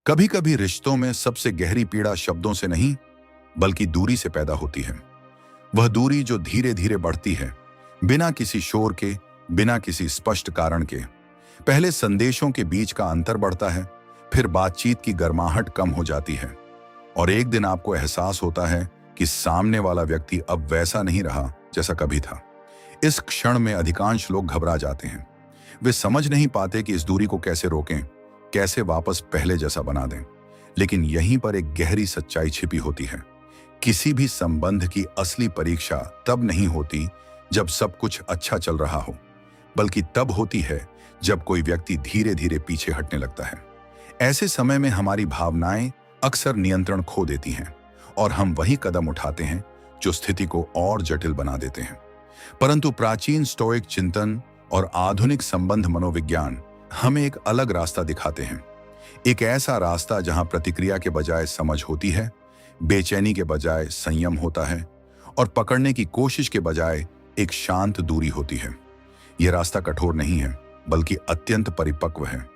कभी कभी रिश्तों में सबसे गहरी पीड़ा शब्दों से नहीं बल्कि दूरी से पैदा होती है। वह दूरी जो धीरे धीरे बढ़ती है, बिना किसी शोर के, बिना किसी स्पष्ट कारण के। पहले संदेशों के बीच का अंतर बढ़ता है, फिर बातचीत की गर्माहट कम हो जाती है और एक दिन आपको एहसास होता है कि सामने वाला व्यक्ति अब वैसा नहीं रहा जैसा कभी था। इस क्षण में अधिकांश लोग घबरा जाते हैं। वे समझ नहीं पाते कि इस दूरी को कैसे रोकें, कैसे वापस पहले जैसा बना दें। लेकिन यहीं पर एक गहरी सच्चाई छिपी होती है। किसी भी संबंध की असली परीक्षा तब नहीं होती जब सब कुछ अच्छा चल रहा हो, बल्कि तब होती है जब कोई व्यक्ति धीरे धीरे पीछे हटने लगता है। ऐसे समय में हमारी भावनाएं अक्सर नियंत्रण खो देती हैं और हम वही कदम उठाते हैं जो स्थिति को और जटिल बना देते हैं। परंतु प्राचीन स्टोइक चिंतन और आधुनिक संबंध मनोविज्ञान हमें एक अलग रास्ता दिखाते हैं। एक ऐसा रास्ता जहां प्रतिक्रिया के बजाय समझ होती है, बेचैनी के बजाय संयम होता है और पकड़ने की कोशिश के बजाय एक शांत दूरी होती है। यह रास्ता कठोर नहीं है, बल्कि अत्यंत परिपक्व है।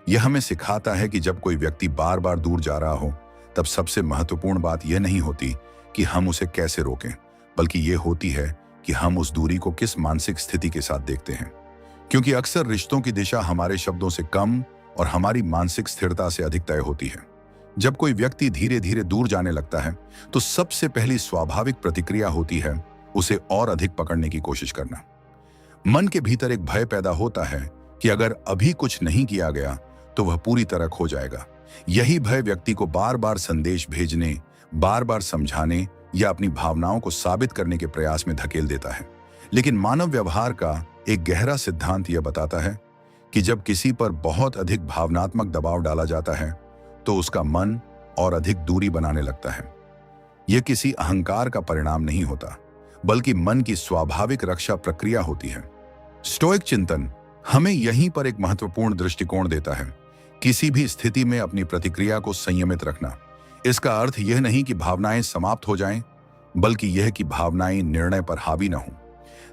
यह हमें सिखाता है कि जब कोई व्यक्ति बार बार दूर जा रहा हो, तब सबसे महत्वपूर्ण बात यह नहीं होती कि हम उसे कैसे रोकें, बल्कि यह होती है कि हम उस दूरी को किस मानसिक स्थिति के साथ देखते हैं। क्योंकि अक्सर रिश्तों की दिशा हमारे शब्दों से कम और हमारी मानसिक स्थिरता से अधिक तय होती है। जब कोई व्यक्ति धीरे धीरे दूर जाने लगता है, तो सबसे पहली स्वाभाविक प्रतिक्रिया होती है उसे और अधिक पकड़ने की कोशिश करना। मन के भीतर एक भय पैदा होता है कि अगर अभी कुछ नहीं किया गया तो वह पूरी तरह खो जाएगा। यही भय व्यक्ति को बार बार संदेश भेजने, बार बार समझाने या अपनी भावनाओं को साबित करने के प्रयास में धकेल देता है। लेकिन मानव व्यवहार का एक गहरा सिद्धांत यह बताता है कि जब किसी पर बहुत अधिक भावनात्मक दबाव डाला जाता है, तो उसका मन और अधिक दूरी बनाने लगता है। यह किसी अहंकार का परिणाम नहीं होता, बल्कि मन की स्वाभाविक रक्षा प्रक्रिया होती है। स्टोइक चिंतन हमें यहीं पर एक महत्वपूर्ण दृष्टिकोण देता है। किसी भी स्थिति में अपनी प्रतिक्रिया को संयमित रखना। इसका अर्थ यह नहीं कि भावनाएं समाप्त हो जाएं, बल्कि यह कि भावनाएं निर्णय पर हावी न हों।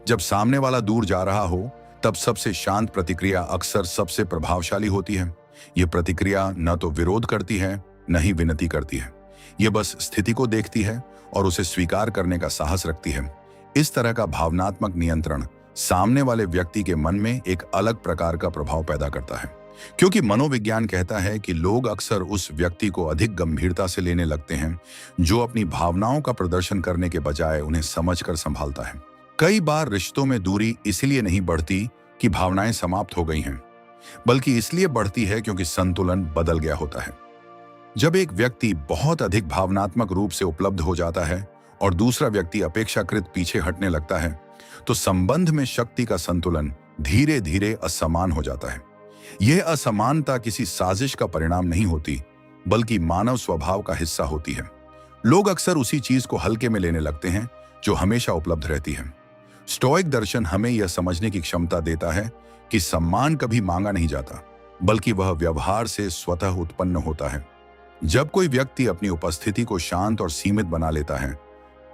जब सामने वाला दूर जा रहा हो, तब सबसे शांत प्रतिक्रिया अक्सर सबसे प्रभावशाली होती है। यह प्रतिक्रिया न तो विरोध करती है, न ही विनती करती है। यह बस स्थिति को देखती है और उसे स्वीकार करने का साहस रखती है। इस तरह का भावनात्मक नियंत्रण सामने वाले व्यक्ति के मन में एक अलग प्रकार का प्रभाव पैदा करता है, क्योंकि मनोविज्ञान कहता है कि लोग अक्सर उस व्यक्ति को अधिक गंभीरता से लेने लगते हैं जो अपनी भावनाओं का प्रदर्शन करने के बजाय उन्हें समझकर संभालता है। कई बार रिश्तों में दूरी इसलिए नहीं बढ़ती कि भावनाएं समाप्त हो गई हैं, बल्कि इसलिए बढ़ती है क्योंकि संतुलन बदल गया होता है। जब एक व्यक्ति बहुत अधिक भावनात्मक रूप से उपलब्ध हो जाता है और दूसरा व्यक्ति अपेक्षाकृत पीछे हटने लगता है, तो संबंध में शक्ति का संतुलन धीरे धीरे असमान हो जाता है। यह असमानता किसी साजिश का परिणाम नहीं होती, बल्कि मानव स्वभाव का हिस्सा होती है। लोग अक्सर उसी चीज को हल्के में लेने लगते हैं जो हमेशा उपलब्ध रहती है। स्टोइक दर्शन हमें यह समझने की क्षमता देता है कि सम्मान कभी मांगा नहीं जाता, बल्कि वह व्यवहार से स्वतः उत्पन्न होता है। जब कोई व्यक्ति अपनी उपस्थिति को शांत और सीमित बना लेता है,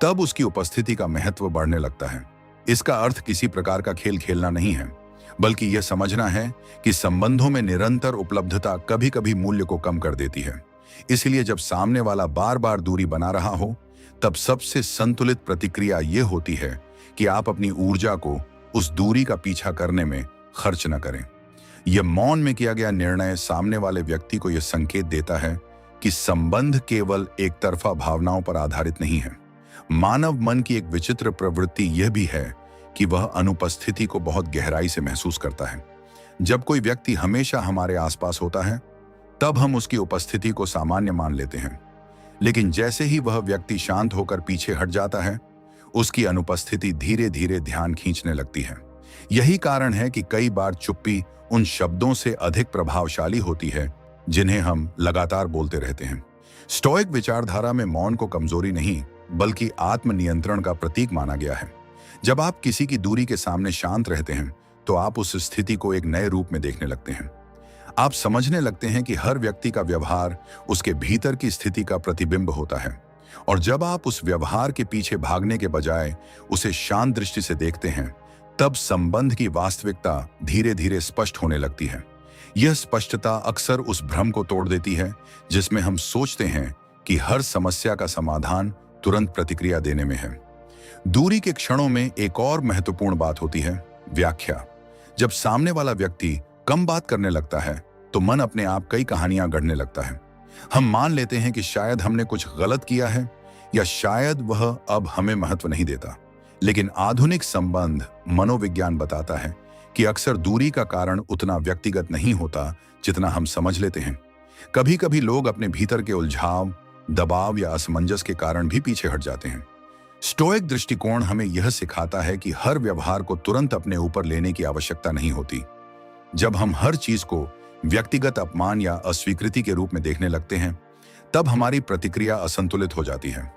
तब उसकी उपस्थिति का महत्व बढ़ने लगता है। इसका अर्थ किसी प्रकार का खेल खेलना नहीं है, बल्कि यह समझना है कि संबंधों में निरंतर उपलब्धता कभी कभी मूल्य को कम कर देती है। इसलिए जब सामने वाला बार बार दूरी बना रहा हो, तब सबसे संतुलित प्रतिक्रिया यह होती है कि आप अपनी ऊर्जा को उस दूरी का पीछा करने में खर्च न करें। यह मौन में किया गया निर्णय सामने वाले व्यक्ति को यह संकेत देता है कि संबंध केवल एक तरफा भावनाओं पर आधारित नहीं है। मानव मन की एक विचित्र प्रवृत्ति यह भी है कि वह अनुपस्थिति को बहुत गहराई से महसूस करता है। जब कोई व्यक्ति हमेशा हमारे आसपास होता है, तब हम उसकी उपस्थिति को सामान्य मान लेते हैं। लेकिन जैसे ही वह व्यक्ति शांत होकर पीछे हट जाता है, उसकी अनुपस्थिति धीरे धीरे ध्यान खींचने लगती है। यही कारण है कि कई बार चुप्पी उन शब्दों से अधिक प्रभावशाली होती है जिन्हें हम लगातार बोलते रहते हैं। स्टोइक विचारधारा में मौन को कमजोरी नहीं, बल्कि आत्मनियंत्रण का प्रतीक माना गया है। जब आप किसी की दूरी के सामने शांत रहते हैं, तो आप उस स्थिति को एक नए रूप में देखने लगते हैं। आप समझने लगते हैं कि हर व्यक्ति का व्यवहार उसके भीतर की स्थिति का प्रतिबिंब होता है, और जब आप उस व्यवहार के पीछे भागने के बजाय उसे शांत दृष्टि से देखते हैं, तब संबंध की वास्तविकता धीरे धीरे स्पष्ट होने लगती है। यह स्पष्टता अक्सर उस भ्रम को तोड़ देती है जिसमें हम सोचते हैं कि हर समस्या का समाधान तुरंत प्रतिक्रिया देने में है। दूरी के क्षणों में एक और महत्वपूर्ण बात होती है, व्याख्या। जब सामने वाला व्यक्ति कम बात करने लगता है तो मन अपने आप कई कहानियां गढ़ने लगता है। हम मान लेते हैं कि शायद हमने कुछ गलत किया है या शायद वह अब हमें महत्व नहीं देता। लेकिन आधुनिक संबंध मनोविज्ञान बताता है कि अक्सर दूरी का कारण उतना व्यक्तिगत नहीं होता जितना हम समझ लेते हैं। कभी कभी लोग अपने भीतर के उलझाव, दबाव या असमंजस के कारण भी पीछे हट जाते हैं। स्टोइक दृष्टिकोण हमें यह सिखाता है कि हर व्यवहार को तुरंत अपने ऊपर लेने की आवश्यकता नहीं होती। जब हम हर चीज को व्यक्तिगत अपमान या अस्वीकृति के रूप में देखने लगते हैं, तब हमारी प्रतिक्रिया असंतुलित हो जाती है।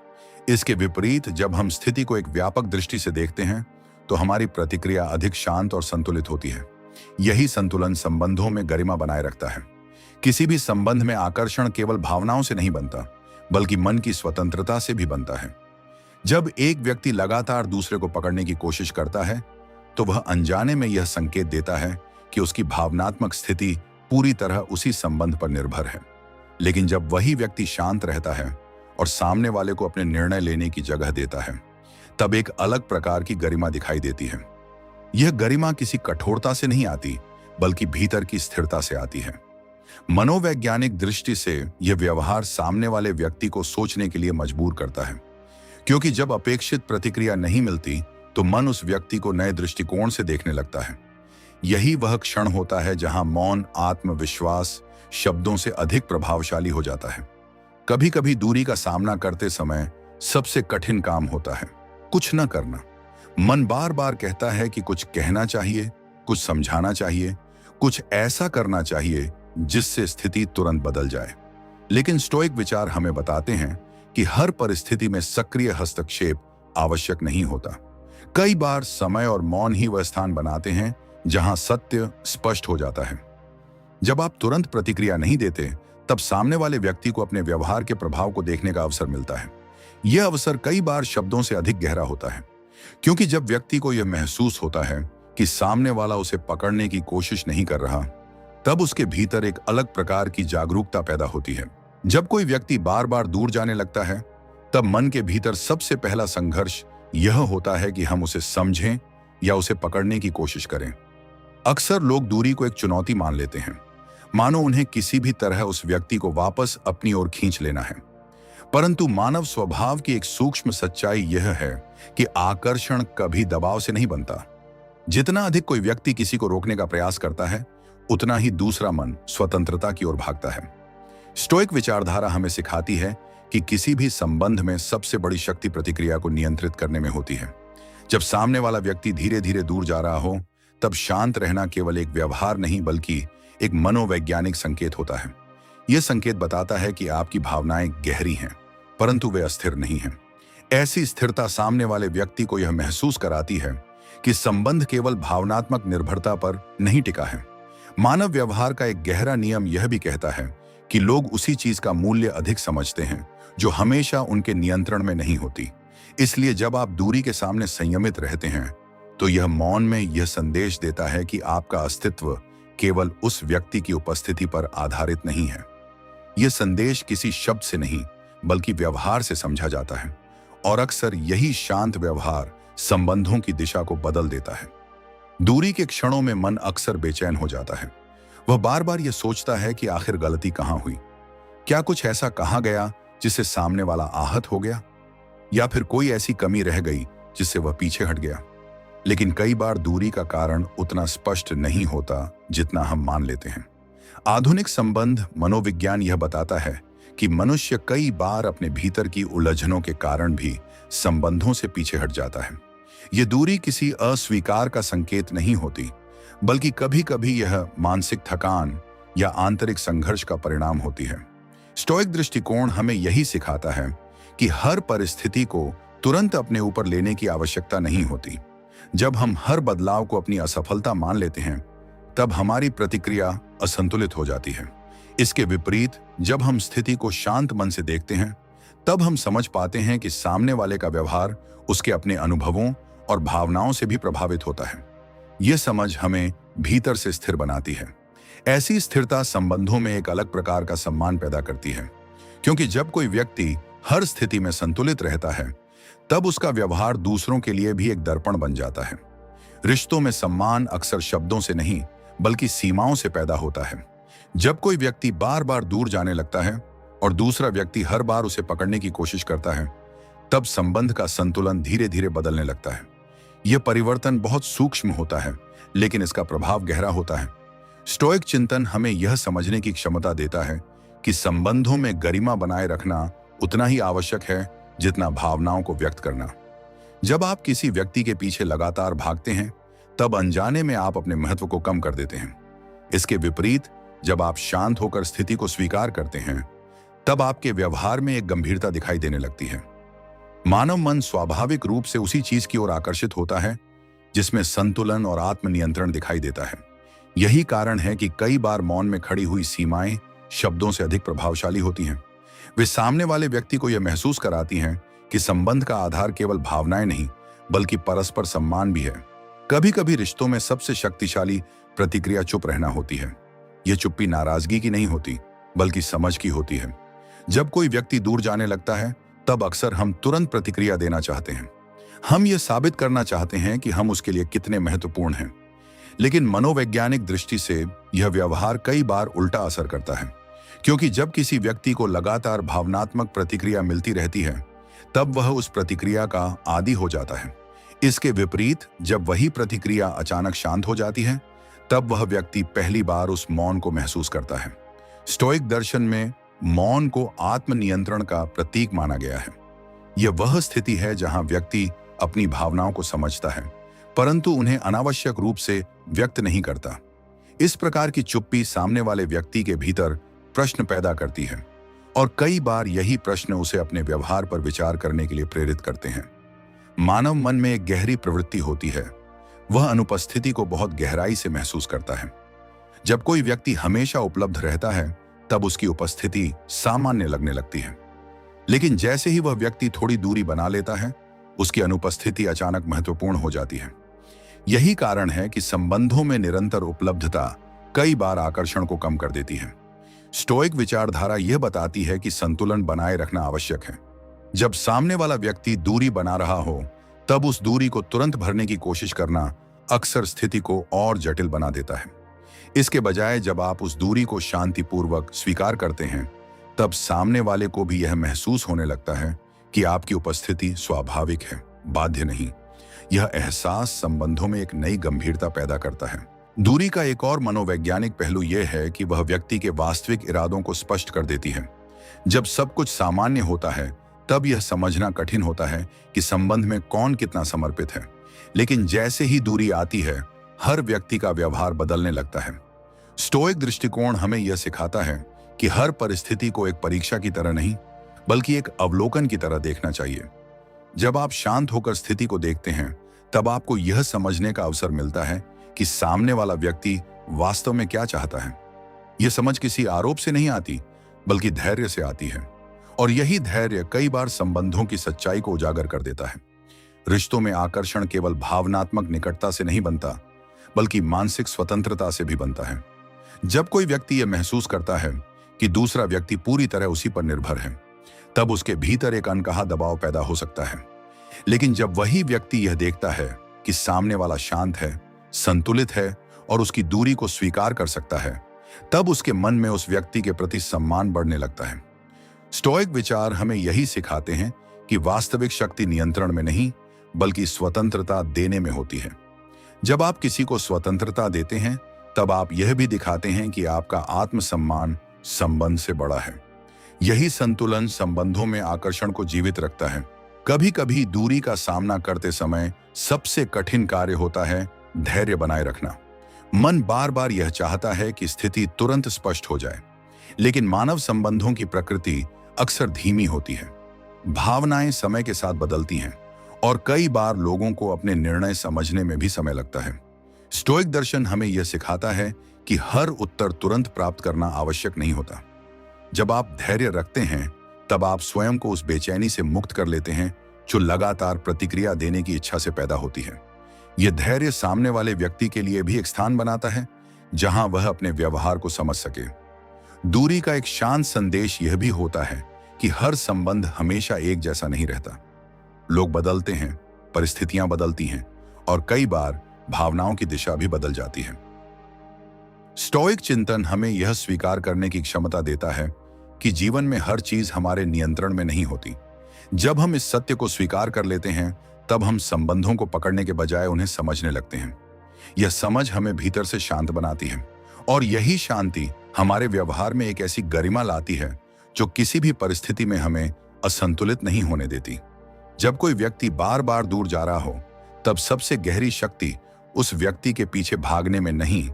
इसके विपरीत जब हम स्थिति को एक व्यापक दृष्टि से देखते हैं, तो हमारी प्रतिक्रिया अधिक शांत और संतुलित होती है। यही संतुलन संबंधों में गरिमा बनाए रखता है। किसी भी संबंध में आकर्षण केवल भावनाओं से नहीं बनता, बल्कि मन की स्वतंत्रता से भी बनता है। जब एक व्यक्ति लगातार दूसरे को पकड़ने की कोशिश करता है, तो वह अनजाने में यह संकेत देता है कि उसकी भावनात्मक स्थिति पूरी तरह उसी संबंध पर निर्भर है। लेकिन जब वही व्यक्ति शांत रहता है और सामने वाले को अपने निर्णय लेने की जगह देता है, तब एक अलग प्रकार की गरिमा दिखाई देती है। यह गरिमा किसी कठोरता से नहीं आती, बल्कि भीतर की स्थिरता से आती है। मनोवैज्ञानिक दृष्टि से यह व्यवहार सामने वाले व्यक्ति को सोचने के लिए मजबूर करता है, क्योंकि जब अपेक्षित प्रतिक्रिया नहीं मिलती तो मन उस व्यक्ति को नए दृष्टिकोण से देखने लगता है। यही वह क्षण होता है जहां मौन आत्मविश्वास शब्दों से अधिक प्रभावशाली हो जाता है। कभी कभी दूरी का सामना करते समय सबसे कठिन काम होता है कुछ न करना। मन बार बार कहता है कि कुछ कहना चाहिए, कुछ समझाना चाहिए, कुछ ऐसा करना चाहिए जिससे स्थिति तुरंत बदल जाए। लेकिन स्टोइक विचार हमें बताते हैं कि हर परिस्थिति में सक्रिय हस्तक्षेप आवश्यक नहीं होता। कई बार समय और मौन ही वह स्थान बनाते हैं जहां सत्य स्पष्ट हो जाता है। जब आप तुरंत प्रतिक्रिया नहीं देते, तब सामने वाले व्यक्ति को अपने व्यवहार के प्रभाव को देखने का अवसर मिलता है। यह अवसर कई बार शब्दों से अधिक गहरा होता है, क्योंकि जब व्यक्ति को यह महसूस होता है कि सामने वाला उसे पकड़ने की कोशिश नहीं कर रहा, तब उसके भीतर एक अलग प्रकार की जागरूकता पैदा होती है। जब कोई व्यक्ति बार बार दूर जाने लगता है, तब मन के भीतर सबसे पहला संघर्ष यह होता है कि हम उसे समझें या उसे पकड़ने की कोशिश करें। अक्सर लोग दूरी को एक चुनौती मान लेते हैं, मानो उन्हें किसी भी तरह उस व्यक्ति को वापस अपनी ओर खींच लेना है। परंतु मानव स्वभाव की एक सूक्ष्म सच्चाई यह है कि आकर्षण कभी दबाव से नहीं बनता। जितना अधिक कोई व्यक्ति किसी को रोकने का प्रयास करता है, उतना ही दूसरा मन स्वतंत्रता की ओर भागता है। स्टोइक विचारधारा हमें सिखाती है कि किसी भी संबंध में सबसे बड़ी शक्ति प्रतिक्रिया को नियंत्रित करने में होती है। जब सामने वाला व्यक्ति धीरे धीरे दूर जा रहा हो, तब शांत रहना केवल एक व्यवहार नहीं, बल्कि एक मनोवैज्ञानिक संकेत होता है। यह संकेत बताता है कि आपकी भावनाएं गहरी हैं, परंतु वे अस्थिर नहीं हैं। ऐसी स्थिरता सामने वाले व्यक्ति को यह महसूस कराती है कि संबंध केवल भावनात्मक निर्भरता पर नहीं टिका है। मानव व्यवहार का एक गहरा नियम यह भी कहता है कि लोग उसी चीज का मूल्य अधिक समझते हैं जो हमेशा उनके नियंत्रण में नहीं होती। इसलिए जब आप दूरी के सामने संयमित रहते हैं, तो यह मौन में यह संदेश देता है कि आपका अस्तित्व केवल उस व्यक्ति की उपस्थिति पर आधारित नहीं है। यह संदेश किसी शब्द से नहीं, बल्कि व्यवहार से समझा जाता है, और अक्सर यही शांत व्यवहार संबंधों की दिशा को बदल देता है। दूरी के क्षणों में मन अक्सर बेचैन हो जाता है। वह बार बार यह सोचता है कि आखिर गलती कहां हुई, क्या कुछ ऐसा कहा गया जिससे सामने वाला आहत हो गया, या फिर कोई ऐसी कमी रह गई जिससे वह पीछे हट गया। लेकिन कई बार दूरी का कारण उतना स्पष्ट नहीं होता जितना हम मान लेते हैं। आधुनिक संबंध मनोविज्ञान यह बताता है कि मनुष्य कई बार अपने भीतर की उलझनों के कारण भी संबंधों से पीछे हट जाता है। यह दूरी किसी अस्वीकार का संकेत नहीं होती, बल्कि कभी कभी यह मानसिक थकान या आंतरिक संघर्ष का परिणाम होती है। स्टोइक दृष्टिकोण हमें यही सिखाता है कि हर परिस्थिति को तुरंत अपने ऊपर लेने की आवश्यकता नहीं होती। जब हम हर बदलाव को अपनी असफलता मान लेते हैं, तब हमारी प्रतिक्रिया असंतुलित हो जाती है। इसके विपरीत जब हम स्थिति को शांत मन से देखते हैं, तब हम समझ पाते हैं कि सामने वाले का व्यवहार उसके अपने अनुभवों और भावनाओं से भी प्रभावित होता है। यह समझ हमें भीतर से स्थिर बनाती है। ऐसी स्थिरता संबंधों में एक अलग प्रकार का सम्मान पैदा करती है, क्योंकि जब कोई व्यक्ति हर स्थिति में संतुलित रहता है, तब उसका व्यवहार दूसरों के लिए भी एक दर्पण बन जाता है। रिश्तों में सम्मान अक्सर शब्दों से नहीं, बल्कि सीमाओं से पैदा होता है। जब कोई व्यक्ति बार बार दूर जाने लगता है और दूसरा व्यक्ति हर बार उसे पकड़ने की कोशिश करता है, तब संबंध का संतुलन धीरे धीरे बदलने लगता है। यह परिवर्तन बहुत सूक्ष्म होता है, लेकिन इसका प्रभाव गहरा होता है। स्टोइक चिंतन हमें यह समझने की क्षमता देता है कि संबंधों में गरिमा बनाए रखना उतना ही आवश्यक है जितना भावनाओं को व्यक्त करना। जब आप किसी व्यक्ति के पीछे लगातार भागते हैं, तब अनजाने में आप अपने महत्व को कम कर देते हैं। इसके विपरीत, जब आप शांत होकर स्थिति को स्वीकार करते हैं, तब आपके व्यवहार में एक गंभीरता दिखाई देने लगती है। मानव मन स्वाभाविक रूप से उसी चीज की ओर आकर्षित होता है जिसमें संतुलन और आत्मनियंत्रण दिखाई देता है। यही कारण है कि कई बार मौन में खड़ी हुई सीमाएं शब्दों से अधिक प्रभावशाली होती हैं। वे सामने वाले व्यक्ति को यह महसूस कराती हैं कि संबंध का आधार केवल भावनाएं नहीं, बल्कि परस्पर सम्मान भी है। कभी कभी रिश्तों में सबसे शक्तिशाली प्रतिक्रिया चुप रहना होती है। यह चुप्पी नाराजगी की नहीं होती, बल्कि समझ की होती है। जब कोई व्यक्ति दूर जाने लगता है, तब अक्सर हम तुरंत प्रतिक्रिया देना चाहते हैं। हम ये साबित करना चाहते हैं कि हम उसके लिए कितने महत्वपूर्ण हैं। लेकिन मनोवैज्ञानिक दृष्टि से यह व्यवहार कई बार उल्टा असर करता है, क्योंकि जब किसी व्यक्ति को लगातार भावनात्मक प्रतिक्रिया मिलती रहती है, तब वह उस प्रतिक्रिया का आदी हो जाता है। इसके विपरीत, जब वही प्रतिक्रिया अचानक शांत हो जाती है, तब वह व्यक्ति पहली बार उस मौन को महसूस करता है। स्टोइक दर्शन में मौन को आत्मनियंत्रण का प्रतीक माना गया है। यह वह स्थिति है जहां व्यक्ति अपनी भावनाओं को समझता है, परंतु उन्हें अनावश्यक रूप से व्यक्त नहीं करता। इस प्रकार की चुप्पी सामने वाले व्यक्ति के भीतर प्रश्न पैदा करती है, और कई बार यही प्रश्न उसे अपने व्यवहार पर विचार करने के लिए प्रेरित करते हैं। मानव मन में एक गहरी प्रवृत्ति होती है, वह अनुपस्थिति को बहुत गहराई से महसूस करता है। जब कोई व्यक्ति हमेशा उपलब्ध रहता है, तब उसकी उपस्थिति सामान्य लगने लगती है। लेकिन जैसे ही वह व्यक्ति थोड़ी दूरी बना लेता है, उसकी अनुपस्थिति अचानक महत्वपूर्ण हो जाती है। यही कारण है कि संबंधों में निरंतर उपलब्धता कई बार आकर्षण को कम कर देती है। स्टोइक विचारधारा यह बताती है कि संतुलन बनाए रखना आवश्यक है। जब सामने वाला व्यक्ति दूरी बना रहा हो, तब उस दूरी को तुरंत भरने की कोशिश करना अक्सर स्थिति को और जटिल बना देता है। इसके बजाय जब आप उस दूरी को शांतिपूर्वक स्वीकार करते हैं, तब सामने वाले को भी यह महसूस होने लगता है कि आपकी उपस्थिति स्वाभाविक है, बाध्य नहीं। यह एहसास संबंधों में एक नई गंभीरता पैदा करता है। दूरी का एक और मनोवैज्ञानिक पहलू यह है कि वह व्यक्ति के वास्तविक इरादों को स्पष्ट कर देती है। जब सब कुछ सामान्य होता है, तब यह समझना कठिन होता है कि संबंध में कौन कितना समर्पित है। लेकिन जैसे ही दूरी आती है, हर व्यक्ति का व्यवहार बदलने लगता है। स्टोइक दृष्टिकोण हमें यह सिखाता है कि हर परिस्थिति को एक परीक्षा की तरह नहीं, बल्कि एक अवलोकन की तरह देखना चाहिए। जब आप शांत होकर स्थिति को देखते हैं, तब आपको यह समझने का अवसर मिलता है कि सामने वाला व्यक्ति वास्तव में क्या चाहता है। यह समझ किसी आरोप से नहीं आती, बल्कि धैर्य से आती है, और यही धैर्य कई बार संबंधों की सच्चाई को उजागर कर देता है। रिश्तों में आकर्षण केवल भावनात्मक निकटता से नहीं बनता, बल्कि मानसिक स्वतंत्रता से भी बनता है। जब कोई व्यक्ति यह महसूस करता है कि दूसरा व्यक्ति पूरी तरह उसी पर निर्भर है, तब उसके भीतर एक अनकहा दबाव पैदा हो सकता है। लेकिन जब वही व्यक्ति यह देखता है कि सामने वाला शांत है, संतुलित है और उसकी दूरी को स्वीकार कर सकता है, तब उसके मन में उस व्यक्ति के प्रति सम्मान बढ़ने लगता है। स्टोइक विचार हमें यही सिखाते हैं कि वास्तविक शक्ति नियंत्रण में नहीं, बल्कि स्वतंत्रता देने में होती है। जब आप किसी को स्वतंत्रता देते हैं, तब आप यह भी दिखाते हैं कि आपका आत्मसम्मान संबंध से बड़ा है। यही संतुलन संबंधों में आकर्षण को जीवित रखता है। कभी कभी दूरी का सामना करते समय सबसे कठिन कार्य होता है धैर्य बनाए रखना। मन बार बार यह चाहता है कि स्थिति तुरंत स्पष्ट हो जाए, लेकिन मानव संबंधों की प्रकृति अक्सर धीमी होती है। भावनाएं समय के साथ बदलती हैं, और कई बार लोगों को अपने निर्णय समझने में भी समय लगता है। स्टोइक दर्शन हमें यह सिखाता है कि हर उत्तर तुरंत प्राप्त करना आवश्यक नहीं होता। जब आप धैर्य रखते हैं, तब आप स्वयं को उस बेचैनी से मुक्त कर लेते हैं जो लगातार प्रतिक्रिया देने की इच्छा से पैदा होती है। यह धैर्य सामने वाले व्यक्ति के लिए भी एक स्थान बनाता है, जहां वह अपने व्यवहार को समझ सके। दूरी का एक शांत संदेश यह भी होता है कि हर संबंध हमेशा एक जैसा नहीं रहता। लोग बदलते हैं, परिस्थितियां बदलती हैं और कई बार भावनाओं की दिशा भी बदल जाती है। स्टोइक चिंतन हमें यह स्वीकार करने की क्षमता देता है कि जीवन में हर चीज हमारे नियंत्रण में नहीं होती। जब हम इस सत्य को स्वीकार कर लेते हैं, तब हम संबंधों को पकड़ने के बजाय उन्हें समझने लगते हैं। यह समझ हमें भीतर से शांत बनाती है और यही शांति हमारे व्यवहार में एक ऐसी गरिमा लाती है जो किसी भी परिस्थिति में हमें असंतुलित नहीं होने देती। जब कोई व्यक्ति बार बार दूर जा रहा हो, तब सबसे गहरी शक्ति उस व्यक्ति के पीछे भागने में नहीं,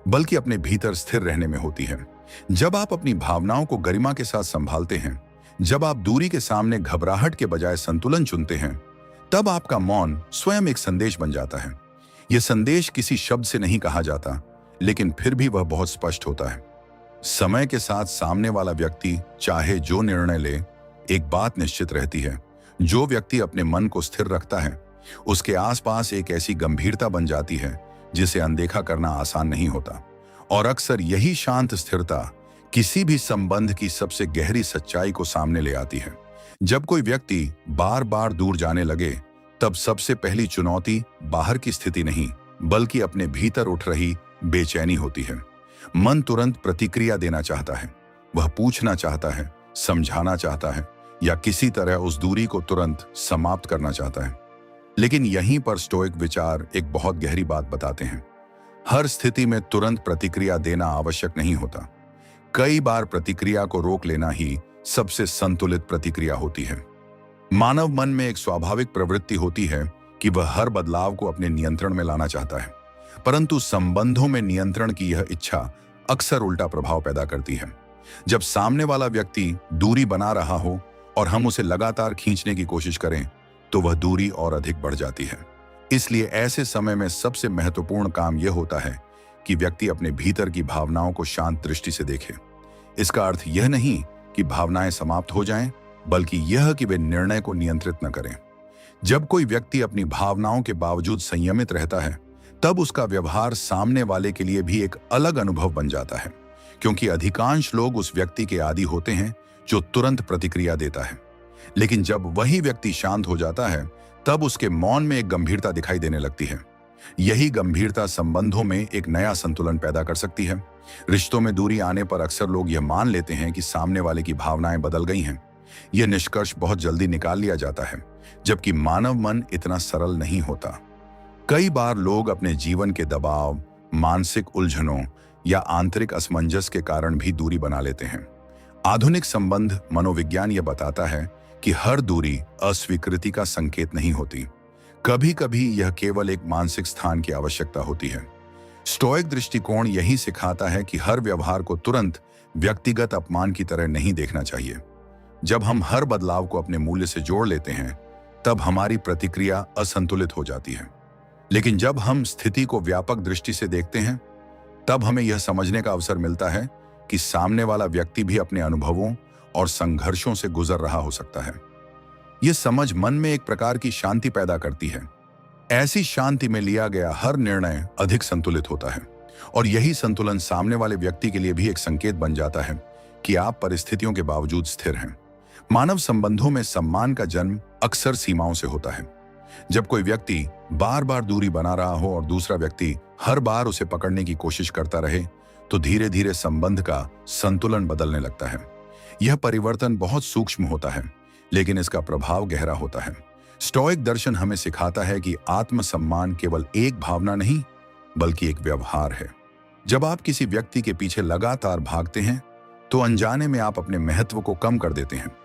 बल्कि अपने भीतर स्थिर रहने में होती है। जब आप अपनी भावनाओं को गरिमा के साथ संभालते हैं, जब आप दूरी के सामने घबराहट के बजाय संतुलन चुनते हैं, तब आपका मौन स्वयं एक संदेश बन जाता है। यह संदेश किसी शब्द से नहीं कहा जाता, लेकिन फिर भी वह बहुत स्पष्ट होता है। समय के साथ सामने वाला व्यक्ति चाहे जो निर्णय ले, एक बात निश्चित रहती है, जो व्यक्ति अपने मन को स्थिर रखता है, उसके आसपास एक ऐसी गंभीरता बन जाती है जिसे अनदेखा करना आसान नहीं होता। और अक्सर यही शांत स्थिरता किसी भी संबंध की सबसे गहरी सच्चाई को सामने ले आती है। जब कोई व्यक्ति बार बार दूर जाने लगे, तब सबसे पहली चुनौती बाहर की स्थिति नहीं, बल्कि अपने भीतर उठ रही बेचैनी होती है। मन तुरंत प्रतिक्रिया देना चाहता है, वह पूछना चाहता है, समझाना चाहता है या किसी तरह उस दूरी को तुरंत समाप्त करना चाहता है। लेकिन यहीं पर स्टोइक विचार एक बहुत गहरी बात बताते हैं। हर स्थिति में तुरंत प्रतिक्रिया देना आवश्यक नहीं होता। कई बार प्रतिक्रिया को रोक लेना ही सबसे संतुलित प्रतिक्रिया होती है। मानव मन में एक स्वाभाविक प्रवृत्ति होती है कि वह हर बदलाव को अपने नियंत्रण में लाना चाहता है, परंतु संबंधों में नियंत्रण की यह इच्छा अक्सर उल्टा प्रभाव पैदा करती है। जब सामने वाला व्यक्ति दूरी बना रहा हो और हम उसे लगातार खींचने की कोशिश करें, तो वह दूरी और अधिक बढ़ जाती है। इसलिए ऐसे समय में सबसे महत्वपूर्ण काम यह होता है कि व्यक्ति अपने भीतर की भावनाओं को शांत दृष्टि से देखे। इसका अर्थ यह नहीं कि भावनाएं समाप्त हो जाएं, बल्कि यह कि वे निर्णय को नियंत्रित न करें। जब कोई व्यक्ति अपनी भावनाओं के बावजूद संयमित रहता है, तब उसका व्यवहार सामने वाले के लिए भी एक अलग अनुभव बन जाता है, क्योंकि अधिकांश लोग उस व्यक्ति के आदी होते हैं जो तुरंत प्रतिक्रिया देता है। लेकिन जब वही व्यक्ति शांत हो जाता है, तब उसके मौन में एक गंभीरता दिखाई देने लगती है। यही गंभीरता संबंधों में एक नया संतुलन पैदा कर सकती है। रिश्तों में दूरी आने पर अक्सर लोग यह मान लेते हैं कि सामने वाले की भावनाएं बदल गई हैं। यह निष्कर्ष बहुत जल्दी निकाल लिया जाता है, जबकि मानव मन इतना सरल नहीं होता। कई बार लोग अपने जीवन के दबाव, मानसिक उलझनों या आंतरिक असमंजस के कारण भी दूरी बना लेते हैं। आधुनिक संबंध मनोविज्ञान यह बताता है कि हर दूरी अस्वीकृति का संकेत नहीं होती। कभी कभी यह केवल एक मानसिक स्थान की आवश्यकता होती है। स्टोइक दृष्टिकोण यही सिखाता है कि हर व्यवहार को तुरंत व्यक्तिगत अपमान की तरह नहीं देखना चाहिए। जब हम हर बदलाव को अपने मूल्य से जोड़ लेते हैं, तब हमारी प्रतिक्रिया असंतुलित हो जाती है। लेकिन जब हम स्थिति को व्यापक दृष्टि से देखते हैं, तब हमें यह समझने का अवसर मिलता है कि सामने वाला व्यक्ति भी अपने अनुभवों और संघर्षों से गुजर रहा हो सकता है। यह समझ मन में एक प्रकार की शांति पैदा करती है। ऐसी शांति में लिया गया हर निर्णय अधिक संतुलित होता है और यही संतुलन सामने वाले व्यक्ति के लिए भी एक संकेत बन जाता है कि आप परिस्थितियों के बावजूद स्थिर हैं। मानव संबंधों में सम्मान का जन्म अक्सर सीमाओं से होता है। जब कोई व्यक्ति बार बार दूरी बना रहा हो और दूसरा व्यक्ति हर बार उसे पकड़ने की कोशिश करता रहे, तो धीरे धीरे संबंध का संतुलन बदलने लगता है। यह परिवर्तन बहुत सूक्ष्म होता है, लेकिन इसका प्रभाव गहरा होता है। स्टोइक दर्शन हमें सिखाता है कि आत्मसम्मान केवल एक भावना नहीं, बल्कि एक व्यवहार है। जब आप किसी व्यक्ति के पीछे लगातार भागते हैं, तो अनजाने में आप अपने महत्व को कम कर देते हैं।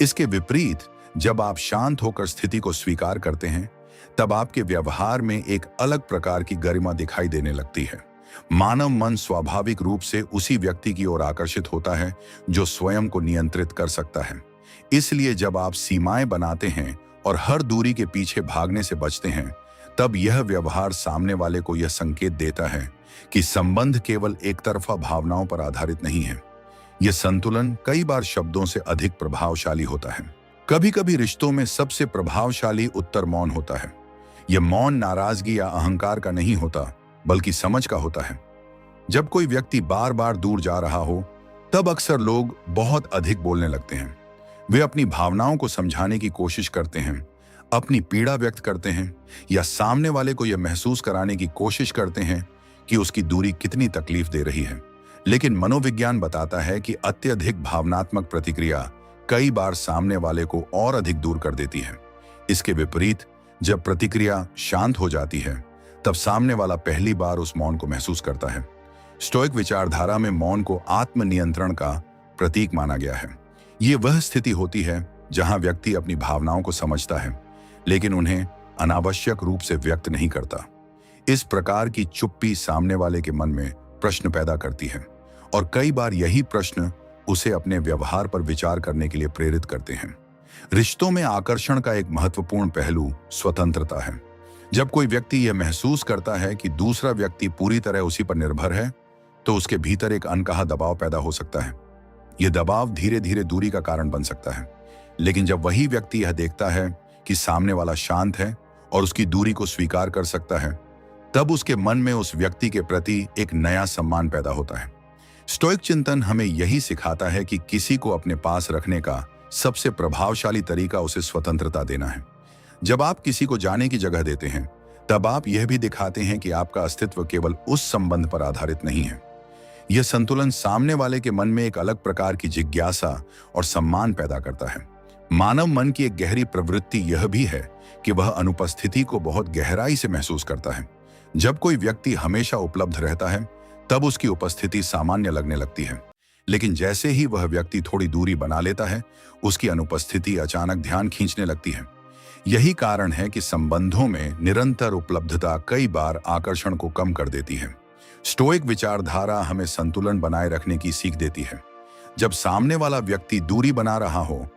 इसके विपरीत, जब आप शांत होकर स्थिति को स्वीकार करते हैं, तब आपके व्यवहार में एक अलग प्रकार की गरिमा दिखाई देने लगती है। मानव मन स्वाभाविक रूप से उसी व्यक्ति की ओर आकर्षित होता है जो स्वयं को नियंत्रित कर सकता है। इसलिए जब आप सीमाएं बनाते हैं और हर दूरी के पीछे भागने से बचते हैं, तब यह व्यवहार सामने वाले को यह संकेत देता है कि संबंध केवल एक तरफा भावनाओं पर आधारित नहीं है। यह संतुलन कई बार शब्दों से अधिक प्रभावशाली होता है। कभी कभी रिश्तों में सबसे प्रभावशाली उत्तर मौन होता है। यह मौन नाराजगी या अहंकार का नहीं होता, बल्कि समझ का होता है। जब कोई व्यक्ति बार बार दूर जा रहा हो, तब अक्सर लोग बहुत अधिक बोलने लगते हैं। वे अपनी भावनाओं को समझाने की कोशिश करते हैं, अपनी पीड़ा व्यक्त करते हैं या सामने वाले को यह महसूस कराने की कोशिश करते हैं कि उसकी दूरी कितनी तकलीफ दे रही है। लेकिन मनोविज्ञान बताता है कि अत्यधिक भावनात्मक प्रतिक्रिया कई बार सामने वाले को और अधिक दूर कर देती है। इसके विपरीत, जब प्रतिक्रिया शांत हो जाती है, तब सामने वाला पहली बार उस मौन को महसूस करता है। स्टोइक विचारधारा में मौन को आत्मनियंत्रण का प्रतीक माना गया है। ये वह स्थिति होती है जहां व्यक्ति अपनी भावनाओं को समझता है, लेकिन उन्हें अनावश्यक रूप से व्यक्त नहीं करता। इस प्रकार की चुप्पी सामने वाले के मन में प्रश्न पैदा करती है और कई बार यही प्रश्न उसे अपने व्यवहार पर विचार करने के लिए प्रेरित करते हैं। रिश्तों में आकर्षण का एक महत्वपूर्ण पहलू स्वतंत्रता है। जब कोई व्यक्ति यह महसूस करता है कि दूसरा व्यक्ति पूरी तरह उसी पर निर्भर है, तो उसके भीतर एक अनकहा दबाव पैदा हो सकता है। यह दबाव धीरे धीरे दूरी का कारण बन सकता है। लेकिन जब वही व्यक्ति यह देखता है कि सामने वाला शांत है और उसकी दूरी को स्वीकार कर सकता है, तब उसके मन में उस व्यक्ति के प्रति एक नया सम्मान पैदा होता है। स्टोइक चिंतन हमें यही सिखाता है कि किसी को अपने पास रखने का सबसे प्रभावशाली तरीका उसे स्वतंत्रता देना है। जब आप किसी को जाने की जगह देते हैं, तब आप यह भी दिखाते हैं कि आपका अस्तित्व केवल उस संबंध पर आधारित नहीं है। यह संतुलन सामने वाले के मन में एक अलग प्रकार की जिज्ञासा और सम्मान पैदा करता है। मानव मन की एक गहरी प्रवृत्ति यह भी है कि वह अनुपस्थिति को बहुत गहराई से महसूस करता है। जब कोई व्यक्ति हमेशा उपलब्ध रहता है, तब उसकी उपस्थिति सामान्य लगने लगती है। लेकिन जैसे ही वह व्यक्ति थोड़ी दूरी बना लेता है, उसकी अनुपस्थिति अचानक ध्यान खींचने लगती है। यही कारण है कि संबंधों में निरंतर उपलब्धता कई बार आकर्षण को कम कर देती है। स्टोइक विचारधारा हमें संतुलन बनाए रखने की सीख देती है। जब सामने वाला व्यक्ति दूरी बना रहा हो,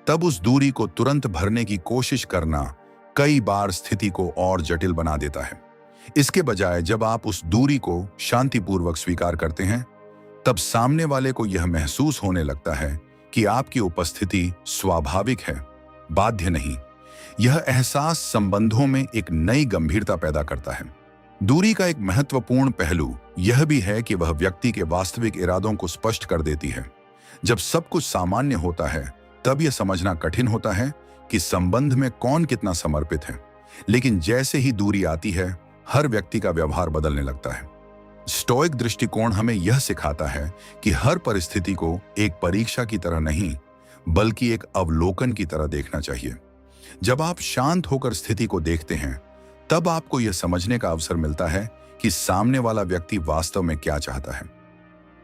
तब उस दूरी को तुरंत भरने की कोशिश करना कई बार स्थिति को और जटिल बना देता है। इसके बजाय जब आप उस दूरी को शांतिपूर्वक स्वीकार करते हैं, तब सामने वाले को यह महसूस होने लगता है कि आपकी उपस्थिति स्वाभाविक है, बाध्य नहीं। यह एहसास संबंधों में एक नई गंभीरता पैदा करता है। दूरी का एक महत्वपूर्ण पहलू यह भी है कि वह व्यक्ति के वास्तविक इरादों को स्पष्ट कर देती है। जब सब कुछ सामान्य होता है, तब यह समझना कठिन होता है कि संबंध में कौन कितना समर्पित है। लेकिन जैसे ही दूरी आती है, हर व्यक्ति का व्यवहार बदलने लगता है। स्टोइक दृष्टिकोण हमें यह सिखाता है कि हर परिस्थिति को एक परीक्षा की तरह नहीं, बल्कि एक अवलोकन की तरह देखना चाहिए। जब आप शांत होकर स्थिति को देखते हैं, तब आपको यह समझने का अवसर मिलता है कि सामने वाला व्यक्ति वास्तव में क्या चाहता है।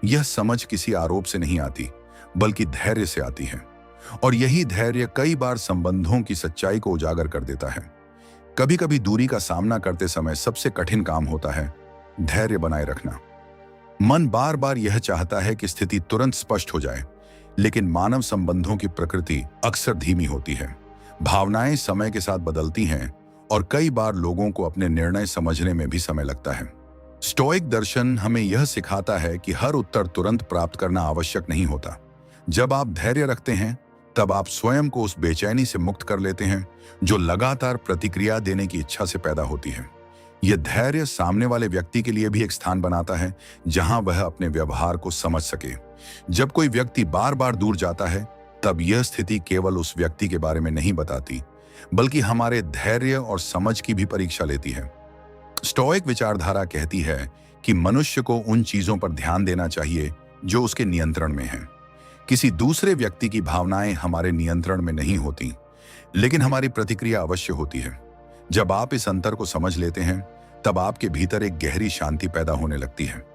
यह समझ किसी आरोप से नहीं आती, बल्कि धैर्य से आती है। और यही धैर्य कई बार संबंधों की सच्चाई को उजागर कर देता है। कभी कभी दूरी का सामना करते समय सबसे कठिन काम होता है धैर्य बनाए रखना। मन बार बार यह चाहता है कि स्थिति तुरंत स्पष्ट हो जाए, लेकिन मानव संबंधों की प्रकृति अक्सर धीमी होती है। भावनाएं समय के साथ बदलती हैं और कई बार लोगों को अपने निर्णय समझने में भी समय लगता है। स्टोइक दर्शन हमें यह सिखाता है कि हर उत्तर तुरंत प्राप्त करना आवश्यक नहीं होता। जब आप धैर्य रखते हैं, तब आप स्वयं को उस बेचैनी से मुक्त कर लेते हैं जो लगातार प्रतिक्रिया देने की इच्छा से पैदा होती है। यह धैर्य सामने वाले व्यक्ति के लिए भी एक स्थान बनाता है जहां वह अपने व्यवहार को समझ सके। जब कोई व्यक्ति बार बार दूर जाता है, तब यह स्थिति केवल उस व्यक्ति के बारे में नहीं बताती, बल्कि हमारे धैर्य और समझ की भी परीक्षा लेती है। स्टोइक विचारधारा कहती है कि मनुष्य को उन चीजों पर ध्यान देना चाहिए जो उसके नियंत्रण में हैं। किसी दूसरे व्यक्ति की भावनाएं हमारे नियंत्रण में नहीं होती, लेकिन हमारी प्रतिक्रिया अवश्य होती है। जब आप इस अंतर को समझ लेते हैं, तब आपके भीतर एक गहरी शांति पैदा होने लगती है।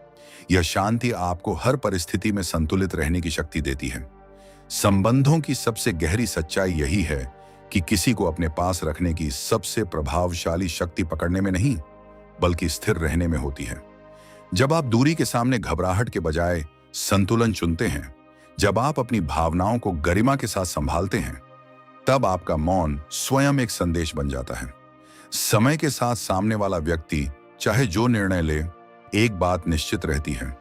यह शांति आपको हर परिस्थिति में संतुलित रहने की शक्ति देती है। संबंधों की सबसे गहरी सच्चाई यही है कि किसी को अपने पास रखने की सबसे प्रभावशाली शक्ति पकड़ने में नहीं, बल्कि स्थिर रहने में होती है। जब आप दूरी के सामने घबराहट के बजाय संतुलन चुनते हैं, जब आप अपनी भावनाओं को गरिमा के साथ संभालते हैं, तब आपका मौन स्वयं एक संदेश बन जाता है। समय के साथ सामने वाला व्यक्ति चाहे जो निर्णय ले, एक बात निश्चित रहती है,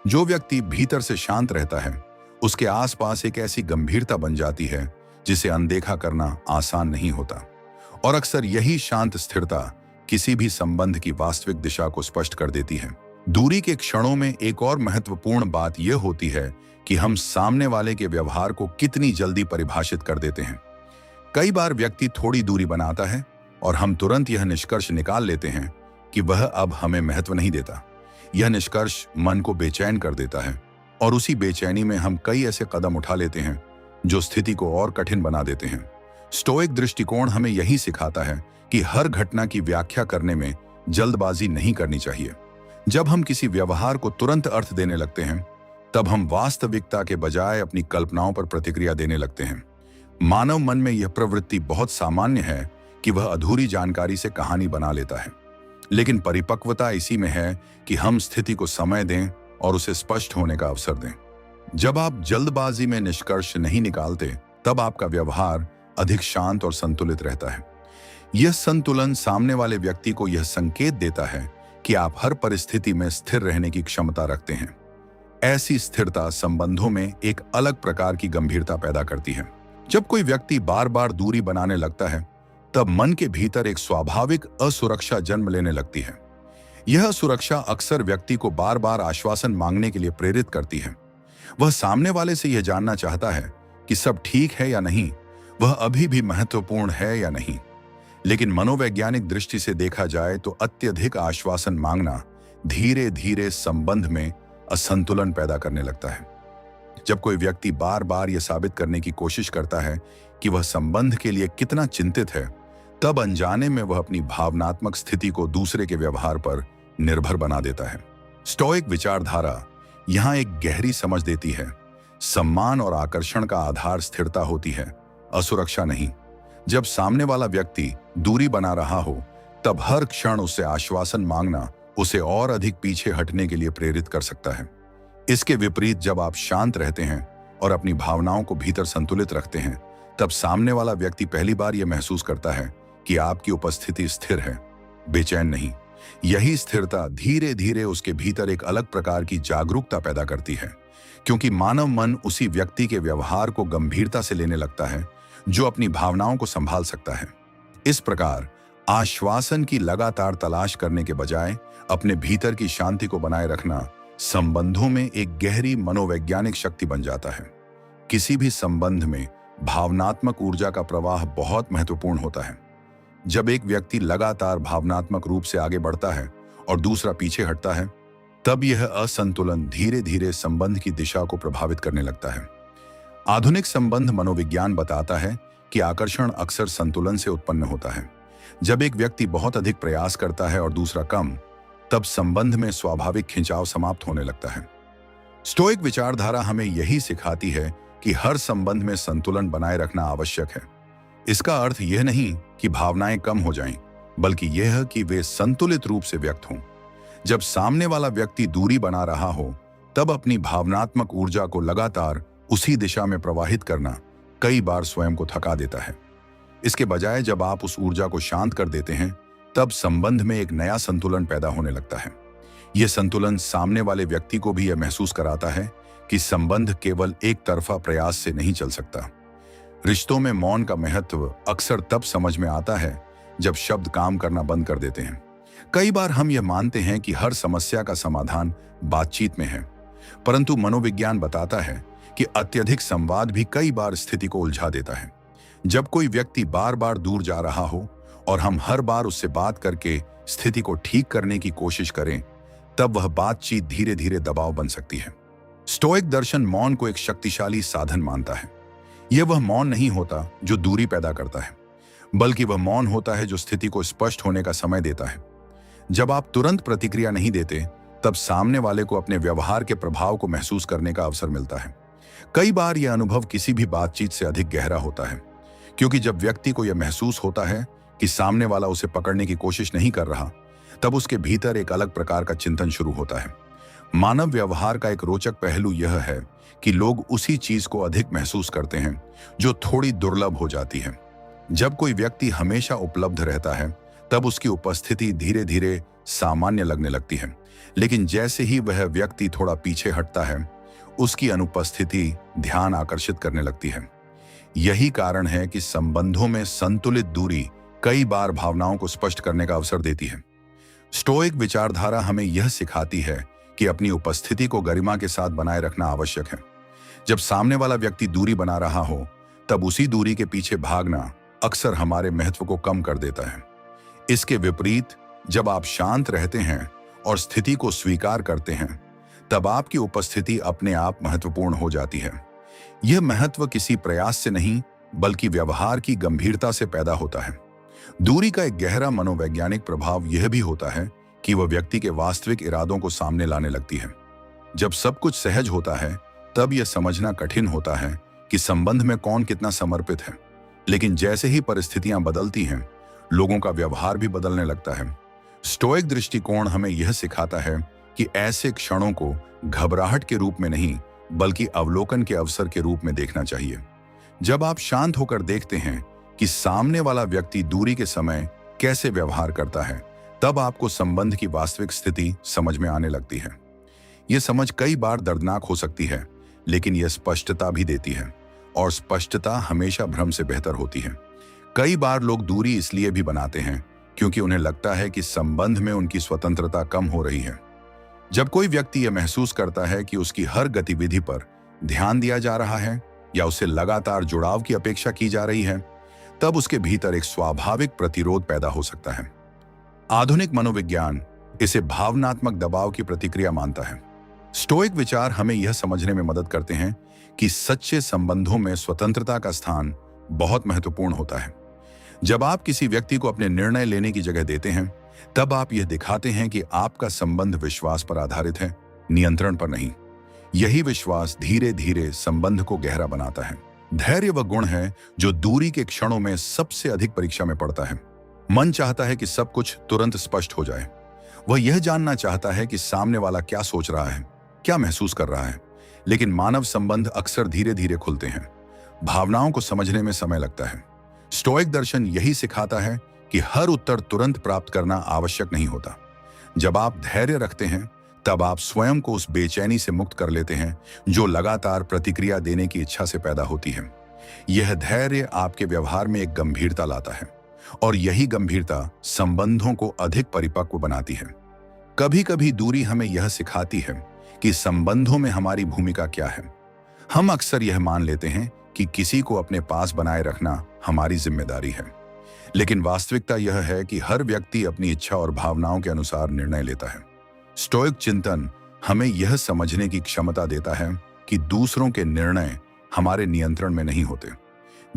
जो व्यक्ति भीतर से शांत रहता है, उसके आसपास एक ऐसी गंभीरता बन जाती है जिसे अनदेखा करना आसान नहीं होता। और अक्सर यही शांत स्थिरता किसी भी संबंध की वास्तविक दिशा को स्पष्ट कर देती है। दूरी के क्षणों में एक और महत्वपूर्ण बात यह होती है कि हम सामने वाले के व्यवहार को कितनी जल्दी परिभाषित कर देते हैं। कई बार व्यक्ति थोड़ी दूरी बनाता है और हम तुरंत यह निष्कर्ष निकाल लेते हैं कि वह अब हमें महत्व नहीं देता। यह निष्कर्ष मन को बेचैन कर देता है और उसी बेचैनी में हम कई ऐसे कदम उठा लेते हैं जो स्थिति को और कठिन बना देते हैं। स्टोइक दृष्टिकोण हमें यही सिखाता है कि हर घटना की व्याख्या करने में जल्दबाजी नहीं करनी चाहिए। जब हम किसी व्यवहार को तुरंत अर्थ देने लगते हैं, तब हम वास्तविकता के बजाय अपनी कल्पनाओं पर प्रतिक्रिया देने लगते हैं। मानव मन में यह प्रवृत्ति बहुत सामान्य है कि वह अधूरी जानकारी से कहानी बना लेता है, लेकिन परिपक्वता इसी में है कि हम स्थिति को समय दें और उसे स्पष्ट होने का अवसर दें। जब आप जल्दबाजी में निष्कर्ष नहीं निकालते, तब आपका व्यवहार अधिक शांत और संतुलित रहता है। यह संतुलन सामने वाले व्यक्ति को यह संकेत देता है कि आप हर परिस्थिति में स्थिर रहने की क्षमता रखते हैं। ऐसी स्थिरता संबंधों में एक अलग प्रकार की गंभीरता पैदा करती है। जब कोई व्यक्ति बार बार दूरी बनाने लगता है, तब मन के भीतर एक स्वाभाविक असुरक्षा जन्म लेने लगती है। यह असुरक्षा अक्सर व्यक्ति को बार बार आश्वासन मांगने के लिए प्रेरित करती है। वह सामने वाले से यह जानना चाहता है कि सब ठीक है या नहीं, वह अभी भी महत्वपूर्ण है या नहीं। लेकिन मनोवैज्ञानिक दृष्टि से देखा जाए तो अत्यधिक आश्वासन मांगना धीरे धीरे संबंध में असंतुलन पैदा करने लगता है। जब कोई व्यक्ति बार बार यह साबित करने की कोशिश करता है कि वह संबंध के लिए कितना चिंतित है, तब अनजाने में वह अपनी भावनात्मक स्थिति को दूसरे के व्यवहार पर निर्भर बना देता है। स्टोइक विचारधारा यहां एक गहरी समझ देती है। सम्मान और आकर्षण का आधार स्थिरता होती है, असुरक्षा नहीं। जब सामने वाला व्यक्ति दूरी बना रहा हो, तब हर क्षण उससे आश्वासन मांगना उसे और अधिक पीछे हटने के लिए प्रेरित कर सकता है। इसके विपरीत जब आप शांत रहते हैं और अपनी भावनाओं को भीतर संतुलित रखते हैं, तब सामने वाला व्यक्ति पहली बार यह महसूस करता है कि आपकी उपस्थिति स्थिर है, बेचैन नहीं। यही स्थिरता धीरे धीरे उसके भीतर एक अलग प्रकार की जागरूकता पैदा करती है, क्योंकि मानव मन उसी व्यक्ति के व्यवहार को गंभीरता से लेने लगता है जो अपनी भावनाओं को संभाल सकता है। इस प्रकार आश्वासन की लगातार तलाश करने के बजाय अपने भीतर की शांति को बनाए रखना संबंधों में एक गहरी मनोवैज्ञानिक शक्ति बन जाता है। किसी भी संबंध में भावनात्मक ऊर्जा का प्रवाह बहुत महत्वपूर्ण होता है। जब एक व्यक्ति लगातार भावनात्मक रूप से आगे बढ़ता है और दूसरा पीछे हटता है, तब यह असंतुलन धीरे धीरे संबंध की दिशा को प्रभावित करने लगता है। आधुनिक संबंध मनोविज्ञान बताता है कि आकर्षण अक्सर संतुलन से उत्पन्न होता है। जब एक व्यक्ति बहुत अधिक प्रयास करता है और दूसरा कम, तब संबंध में स्वाभाविक खिंचाव समाप्त होने लगता है। स्टोइक विचारधारा हमें यही सिखाती है कि हर संबंध में संतुलन बनाए रखना आवश्यक है। इसका अर्थ यह नहीं कि भावनाएं कम हो जाएं, बल्कि यह कि वे संतुलित रूप से व्यक्त हों। जब सामने वाला व्यक्ति दूरी बना रहा हो, तब अपनी भावनात्मक ऊर्जा को लगातार उसी दिशा में प्रवाहित करना कई बार स्वयं को थका देता है। इसके बजाय जब आप उस ऊर्जा को शांत कर देते हैं, तब संबंध में एक नया संतुलन पैदा होने लगता है। यह संतुलन सामने वाले व्यक्ति को भी यह महसूस कराता है कि संबंध केवल एक तरफा प्रयास से नहीं चल सकता। रिश्तों में मौन का महत्व अक्सर तब समझ में आता है जब शब्द काम करना बंद कर देते हैं। कई बार हम यह मानते हैं कि हर समस्या का समाधान बातचीत में है, परंतु मनोविज्ञान बताता है कि अत्यधिक संवाद भी कई बार स्थिति को उलझा देता है। जब कोई व्यक्ति बार बार दूर जा रहा हो और हम हर बार उससे बात करके स्थिति को ठीक करने की कोशिश करें, तब वह बातचीत धीरे धीरे दबाव बन सकती है। स्टोइक दर्शन मौन को एक शक्तिशाली साधन मानता है। यह वह मौन नहीं होता जो दूरी पैदा करता है, बल्कि वह मौन होता है जो स्थिति को स्पष्ट होने का समय देता है। जब आप तुरंत प्रतिक्रिया नहीं देते, तब सामने वाले को अपने व्यवहार के प्रभाव को महसूस करने का अवसर मिलता है। कई बार यह अनुभव किसी भी बातचीत से अधिक गहरा होता है, क्योंकि जब व्यक्ति को यह महसूस होता है कि सामने वाला उसे पकड़ने की कोशिश नहीं कर रहा, तब उसके भीतर एक अलग प्रकार का चिंतन शुरू होता है। मानव व्यवहार का एक रोचक पहलू यह है कि लोग उसी चीज को अधिक महसूस करते हैं जो थोड़ी दुर्लभ हो जाती है। जब कोई व्यक्ति हमेशा उपलब्ध रहता है, तब उसकी उपस्थिति धीरे धीरे सामान्य लगने लगती है, लेकिन जैसे ही वह व्यक्ति थोड़ा पीछे हटता है, उसकी अनुपस्थिति ध्यान आकर्षित करने लगती है। यही कारण है कि संबंधों में संतुलित दूरी कई बार भावनाओं को स्पष्ट करने का अवसर देती है। स्टोइक विचारधारा हमें यह सिखाती है कि अपनी उपस्थिति को गरिमा के साथ बनाए रखना आवश्यक है। जब सामने वाला व्यक्ति दूरी बना रहा हो, तब उसी दूरी के पीछे भागना अक्सर हमारे महत्व को कम कर देता है। इसके विपरीत, जब आप शांत रहते हैं और स्थिति को स्वीकार करते हैं, तब आपकी उपस्थिति अपने आप महत्वपूर्ण हो जाती है। यह महत्व किसी प्रयास से नहीं, बल्कि व्यवहार की गंभीरता से पैदा होता है। दूरी का एक गहरा मनोवैज्ञानिक प्रभाव यह भी होता है कि वह व्यक्ति के वास्तविक इरादों को सामने लाने लगती है। जब सब कुछ सहज होता है, तब यह समझना कठिन होता है कि संबंध में कौन कितना समर्पित है। लेकिन जैसे ही परिस्थितियां बदलती हैं, लोगों का व्यवहार भी बदलने लगता है। स्टोइक दृष्टिकोण हमें यह सिखाता है कि ऐसे क्षणों को घबराहट के रूप में नहीं, बल्कि अवलोकन के अवसर के रूप में देखना चाहिए। जब आप शांत होकर देखते हैं कि सामने वाला व्यक्ति दूरी के समय कैसे व्यवहार करता है, तब आपको संबंध की वास्तविक स्थिति समझ में आने लगती है। यह समझ कई बार दर्दनाक हो सकती है, लेकिन यह स्पष्टता भी देती है, और स्पष्टता हमेशा भ्रम से बेहतर होती है। कई बार लोग दूरी इसलिए भी बनाते हैं क्योंकि उन्हें लगता है कि संबंध में उनकी स्वतंत्रता कम हो रही है। जब कोई व्यक्ति यह महसूस करता है कि उसकी हर गतिविधि पर ध्यान दिया जा रहा है या उससे लगातार जुड़ाव की अपेक्षा की जा रही है, तब उसके भीतर एक स्वाभाविक प्रतिरोध पैदा हो सकता है। आधुनिक मनोविज्ञान इसे भावनात्मक दबाव की प्रतिक्रिया मानता है। स्टोइक विचार हमें यह समझने में मदद करते हैं कि सच्चे संबंधों में स्वतंत्रता का स्थान बहुत महत्वपूर्ण होता है। जब आप किसी व्यक्ति को अपने निर्णय लेने की जगह देते हैं, तब आप यह दिखाते हैं कि आपका संबंध विश्वास पर आधारित है, नियंत्रण पर नहीं। यही विश्वास धीरे धीरे संबंध को गहरा बनाता है। धैर्य वह गुण है जो दूरी के क्षणों में सबसे अधिक परीक्षा में पड़ता है। मन चाहता है कि सब कुछ तुरंत स्पष्ट हो जाए। वह यह जानना चाहता है कि सामने वाला क्या सोच रहा है, क्या महसूस कर रहा है। लेकिन मानव संबंध अक्सर धीरे धीरे खुलते हैं। भावनाओं को समझने में समय लगता है। स्टोइक दर्शन यही सिखाता है कि हर उत्तर तुरंत प्राप्त करना आवश्यक नहीं होता। जब आप धैर्य रखते हैं, तब आप स्वयं को उस बेचैनी से मुक्त कर लेते हैं जो लगातार प्रतिक्रिया देने की इच्छा से पैदा होती है। यह धैर्य आपके व्यवहार में एक गंभीरता लाता है, और यही गंभीरता संबंधों को अधिक परिपक्व बनाती है। कभी कभी दूरी हमें यह सिखाती है कि संबंधों में हमारी भूमिका क्या है। हम अक्सर यह मान लेते हैं कि किसी को अपने पास बनाए रखना हमारी जिम्मेदारी है, लेकिन वास्तविकता यह है कि हर व्यक्ति अपनी इच्छा और भावनाओं के अनुसार निर्णय लेता है। स्टोइक चिंतन हमें यह समझने की क्षमता देता है कि दूसरों के निर्णय हमारे नियंत्रण में नहीं होते।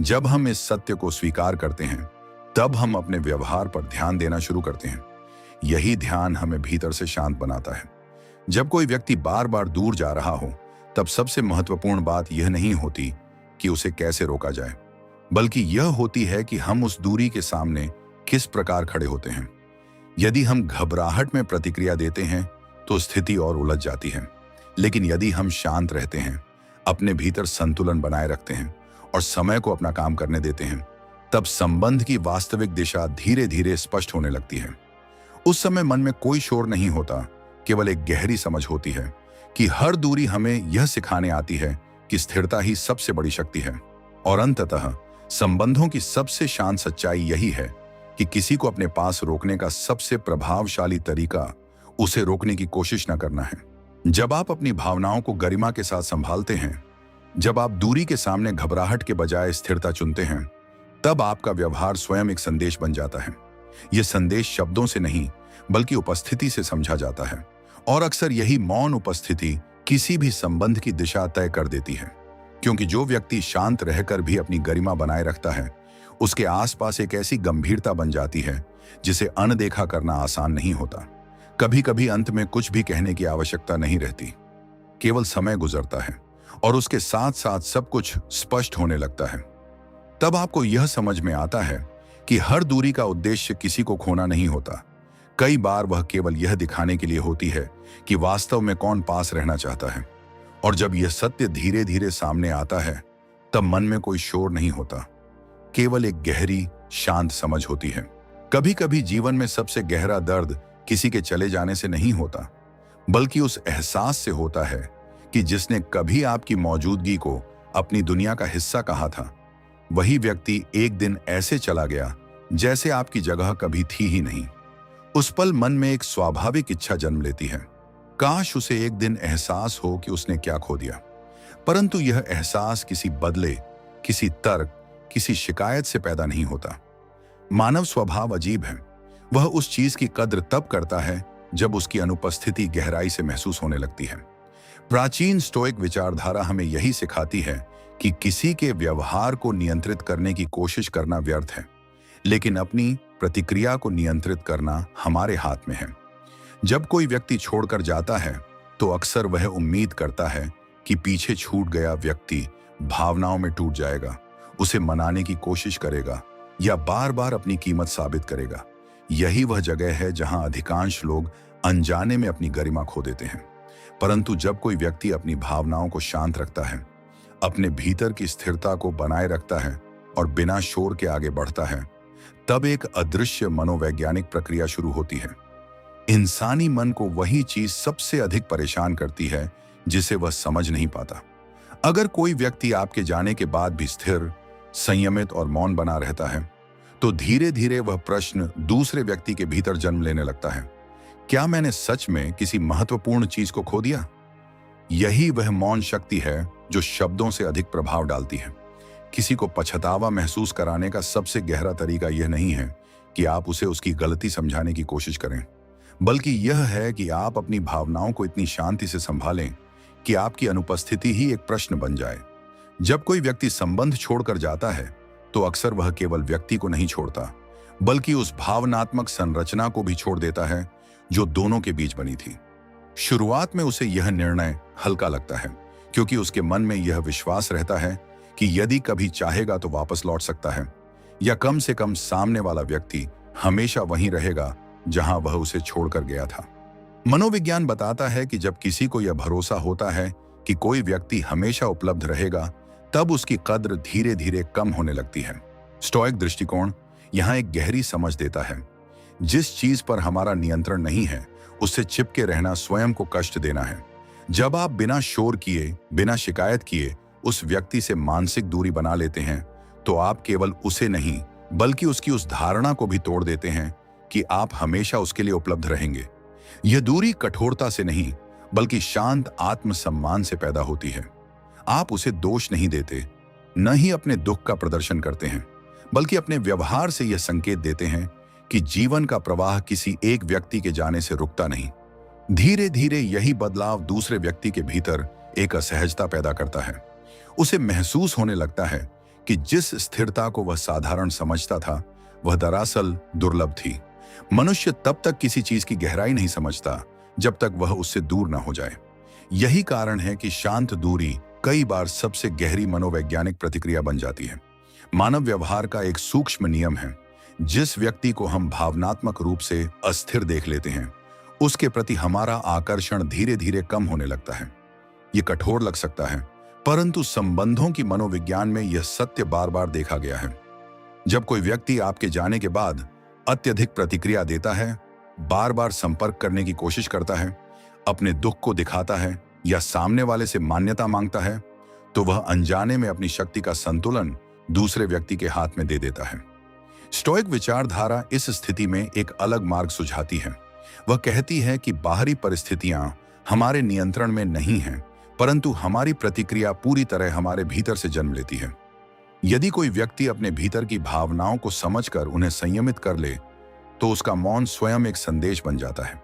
जब हम इस सत्य को स्वीकार करते हैं, तब हम अपने व्यवहार पर ध्यान देना शुरू करते हैं। यही ध्यान हमें भीतर से शांत बनाता है। जब कोई व्यक्ति बार बार दूर जा रहा हो, तब सबसे महत्वपूर्ण बात यह नहीं होती कि उसे कैसे रोका जाए, बल्कि यह होती है कि हम उस दूरी के सामने किस प्रकार खड़े होते हैं। यदि हम घबराहट में प्रतिक्रिया देते हैं, तो स्थिति और उलझ जाती है। लेकिन यदि हम शांत रहते हैं, अपने भीतर संतुलन बनाए रखते हैं और समय को अपना काम करने देते हैं, तब संबंध की वास्तविक दिशा धीरे धीरे स्पष्ट होने लगती है। उस समय मन में कोई शोर नहीं होता, केवल एक गहरी समझ होती है कि हर दूरी हमें यह सिखाने आती है कि स्थिरता ही सबसे बड़ी शक्ति है। और अंततः संबंधों की सबसे शांत सच्चाई यही है कि किसी को अपने पास रोकने का सबसे प्रभावशाली तरीका उसे रोकने की कोशिश न करना है। जब आप अपनी भावनाओं को गरिमा के साथ संभालते हैं, जब आप दूरी के सामने घबराहट के बजाय स्थिरता चुनते हैं, तब आपका व्यवहार स्वयं एक संदेश बन जाता है। यह संदेश शब्दों से नहीं, बल्कि उपस्थिति से समझा जाता है, और अक्सर यही मौन उपस्थिति किसी भी संबंध की दिशा तय कर देती है। क्योंकि जो व्यक्ति शांत रहकर भी अपनी गरिमा बनाए रखता है, उसके आसपास एक ऐसी गंभीरता बन जाती है जिसे अनदेखा करना आसान नहीं होता। कभी कभी अंत में कुछ भी कहने की आवश्यकता नहीं रहती, केवल समय गुजरता है और उसके साथ साथ सब कुछ स्पष्ट होने लगता है। तब आपको यह समझ में आता है कि हर दूरी का उद्देश्य किसी को खोना नहीं होता। कई बार वह केवल यह दिखाने के लिए होती है कि वास्तव में कौन पास रहना चाहता है। और जब यह सत्य धीरे धीरे सामने आता है, तब मन में कोई शोर नहीं होता, केवल एक गहरी शांत समझ होती है। कभी कभी जीवन में सबसे गहरा दर्द किसी के चले जाने से नहीं होता, बल्कि उस एहसास से होता है कि जिसने कभी आपकी मौजूदगी को अपनी दुनिया का हिस्सा कहा था, वही व्यक्ति एक दिन ऐसे चला गया जैसे आपकी जगह कभी थी ही नहीं। उस पल मन में एक स्वाभाविक इच्छा जन्म लेती है, काश उसे एक दिन एहसास हो कि उसने क्या खो दिया। परंतु यह एहसास किसी बदले, किसी तर्क, किसी शिकायत से पैदा नहीं होता। मानव स्वभाव अजीब है। वह उस चीज की कद्र तब करता है जब उसकी अनुपस्थिति गहराई से महसूस होने लगती है। प्राचीन स्टोइक विचारधारा हमें यही सिखाती है कि किसी के व्यवहार को नियंत्रित करने की कोशिश करना व्यर्थ है, लेकिन अपनी प्रतिक्रिया को नियंत्रित करना हमारे हाथ में है। जब कोई व्यक्ति छोड़कर जाता है तो अक्सर वह उम्मीद करता है कि पीछे छूट गया व्यक्ति भावनाओं में टूट जाएगा, उसे मनाने की कोशिश करेगा या बार बार अपनी कीमत साबित करेगा। यही वह जगह है जहां अधिकांश लोग अनजाने में अपनी गरिमा खो देते हैं। परंतु जब कोई व्यक्ति अपनी भावनाओं को शांत रखता है, अपने भीतर की स्थिरता को बनाए रखता है और बिना शोर के आगे बढ़ता है, तब एक अदृश्य मनोवैज्ञानिक प्रक्रिया शुरू होती है। इंसानी मन को वही चीज सबसे अधिक परेशान करती है जिसे वह समझ नहीं पाता। अगर कोई व्यक्ति आपके जाने के बाद भी स्थिर, संयमित और मौन बना रहता है, तो धीरे धीरे वह प्रश्न दूसरे व्यक्ति के भीतर जन्म लेने लगता है, क्या मैंने सच में किसी महत्वपूर्ण चीज को खो दिया? यही वह मौन शक्ति है जो शब्दों से अधिक प्रभाव डालती है। किसी को पछतावा महसूस कराने का सबसे गहरा तरीका यह नहीं है कि आप उसे उसकी गलती समझाने की कोशिश करें, बल्कि यह है कि आप अपनी भावनाओं को इतनी शांति से संभालें कि आपकी अनुपस्थिति ही एक प्रश्न बन जाए। जब कोई व्यक्ति संबंध छोड़कर जाता है तो अक्सर वह केवल व्यक्ति को नहीं छोड़ता, बल्कि उस भावनात्मक संरचना को भी छोड़ देता है जो दोनों के बीच बनी थी। शुरुआत में उसे यह निर्णय हल्का लगता है, क्योंकि उसके मन में यह विश्वास रहता है कि यदि कभी चाहेगा तो वापस लौट सकता है, या कम से कम सामने वाला व्यक्ति हमेशा वहीं रहेगा जहां वह उसे छोड़कर गया था। मनोविज्ञान बताता है कि जब किसी को यह भरोसा होता है कि कोई व्यक्ति हमेशा उपलब्ध रहेगा, तब उसकी कद्र धीरे धीरे कम होने लगती है। स्टोइक दृष्टिकोण यहाँ एक गहरी समझ देता है, जिस चीज पर हमारा नियंत्रण नहीं है उससे चिपके रहना स्वयं को कष्ट देना है। जब आप बिना शोर किए, बिना शिकायत किए उस व्यक्ति से मानसिक दूरी बना लेते हैं, तो आप केवल उसे नहीं बल्कि उसकी उस धारणा को भी तोड़ देते हैं कि आप हमेशा उसके लिए उपलब्ध रहेंगे। यह दूरी कठोरता से नहीं बल्कि शांत आत्मसम्मान से पैदा होती है। आप उसे दोष नहीं देते, न ही अपने दुख का प्रदर्शन करते हैं, बल्कि अपने व्यवहार से यह संकेत देते हैं कि जीवन का प्रवाह किसी एक व्यक्ति के जाने से रुकता नहीं। धीरे धीरे यही बदलाव दूसरे व्यक्ति के भीतर एक असहजता पैदा करता है। उसे महसूस होने लगता है कि जिस स्थिरता को वह साधारण समझता था, वह दरअसल दुर्लभ थी। मनुष्य तब तक किसी चीज की गहराई नहीं समझता जब तक वह उससे दूर न हो जाए। यही कारण है कि शांत दूरी कई बार सबसे गहरी मनोवैज्ञानिक प्रतिक्रिया बन जाती है। मानव व्यवहार का एक सूक्ष्म नियम है, जिस व्यक्ति को हम भावनात्मक रूप से अस्थिर देख लेते हैं, उसके प्रति हमारा आकर्षण धीरे धीरे कम होने लगता है। ये कठोर लग सकता है, परंतु संबंधों की मनोविज्ञान में यह सत्य बार बार देखा गया है। जब कोई व्यक्ति आपके जाने के बाद अत्यधिक प्रतिक्रिया देता है, बार बार संपर्क करने की कोशिश करता है, अपने दुख को दिखाता है या सामने वाले से मान्यता मांगता है, तो वह अनजाने में अपनी शक्ति का संतुलन दूसरे व्यक्ति के हाथ में दे देता है। स्टोइक विचारधारा इस स्थिति में एक अलग मार्ग सुझाती है। वह कहती है कि बाहरी परिस्थितियां हमारे नियंत्रण में नहीं हैं, परंतु हमारी प्रतिक्रिया पूरी तरह हमारे भीतर से जन्म लेती है। यदि कोई व्यक्ति अपने भीतर की भावनाओं को समझकर उन्हें संयमित कर ले, तो उसका मौन स्वयं एक संदेश बन जाता है।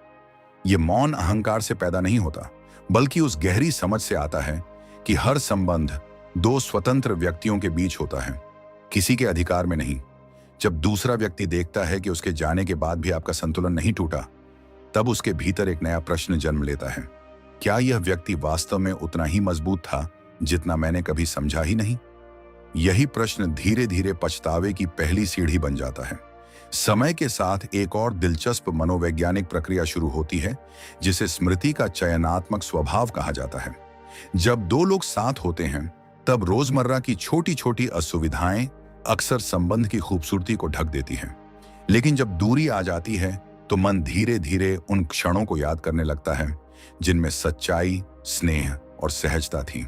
यह मौन अहंकार से पैदा नहीं होता, बल्कि उस गहरी समझ से आता है कि हर संबंध दो स्वतंत्र व्यक्तियों के बीच होता है, किसी के अधिकार में नहीं। जब दूसरा व्यक्ति देखता है कि उसके जाने के बाद भी आपका संतुलन नहीं टूटा, तब उसके भीतर एक नया प्रश्न जन्म लेता है, क्या यह व्यक्ति वास्तव में उतना ही मजबूत था जितना मैंने कभी समझा ही नहीं? यही प्रश्न धीरे धीरे पछतावे की पहली सीढ़ी बन जाता है। समय के साथ एक और दिलचस्प मनोवैज्ञानिक प्रक्रिया शुरू होती है, जिसे स्मृति का चयनात्मक स्वभाव कहा जाता है। जब दो लोग साथ होते हैं, तब रोजमर्रा की छोटी छोटी असुविधाएं अक्सर संबंध की खूबसूरती को ढक देती हैं। लेकिन जब दूरी आ जाती है, तो मन धीरे धीरे उन क्षणों को याद करने लगता है जिनमें सच्चाई, स्नेह और सहजता थी।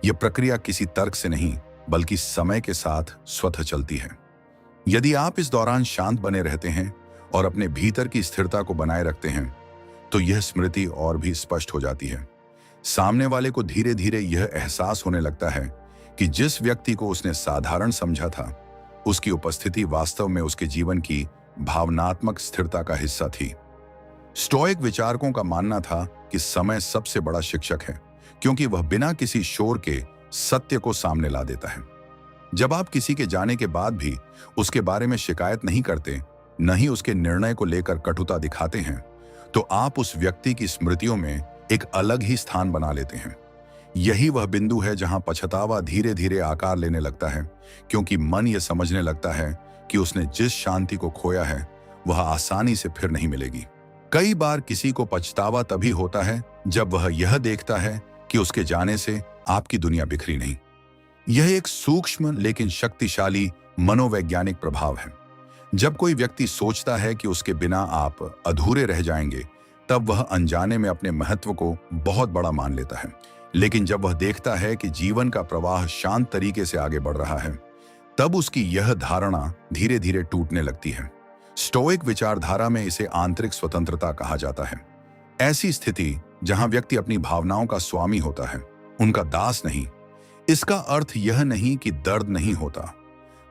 यह प्रक्रिया किसी तर्क से नहीं बल्कि समय के साथ स्वतः चलती है। यदि आप इस दौरान शांत बने रहते हैं और अपने भीतर की स्थिरता को बनाए रखते हैं तो यह स्मृति और भी स्पष्ट हो जाती है। सामने वाले को धीरे धीरे यह एहसास होने लगता है कि जिस व्यक्ति को उसने साधारण समझा था, उसकी उपस्थिति वास्तव में उसके जीवन की भावनात्मक स्थिरता का हिस्सा थी। स्टोइक विचारकों का मानना था कि समय सबसे बड़ा शिक्षक है, क्योंकि वह बिना किसी शोर के सत्य को सामने ला देता है। जब आप किसी के जाने के बाद भी उसके बारे में शिकायत नहीं करते, न ही उसके निर्णय को लेकर कटुता दिखाते हैं, तो आप उस व्यक्ति की स्मृतियों में एक अलग ही स्थान बना लेते हैं। यही वह बिंदु है जहां पछतावा धीरे धीरे आकार लेने लगता है, क्योंकि मन यह समझने लगता है कि उसने जिस शांति को खोया है वह आसानी से फिर नहीं मिलेगी। कई बार किसी को पछतावा तभी होता है जब वह यह देखता है कि उसके जाने से आपकी दुनिया बिखरी नहीं। यह एक सूक्ष्म लेकिन शक्तिशाली मनोवैज्ञानिक प्रभाव है। जब कोई व्यक्ति सोचता है कि उसके बिना आप अधूरे रह जाएंगे, तब वह अनजाने में अपने महत्व को बहुत बड़ा मान लेता है। लेकिन जब वह देखता है कि जीवन का प्रवाह शांत तरीके से आगे बढ़ रहा है, तब उसकी यह धारणा धीरे धीरे टूटने लगती है। स्टोइक विचारधारा में इसे आंतरिक स्वतंत्रता कहा जाता है। ऐसी स्थिति जहां व्यक्ति अपनी भावनाओं का स्वामी होता है, उनका दास नहीं। इसका अर्थ यह नहीं कि दर्द नहीं होता,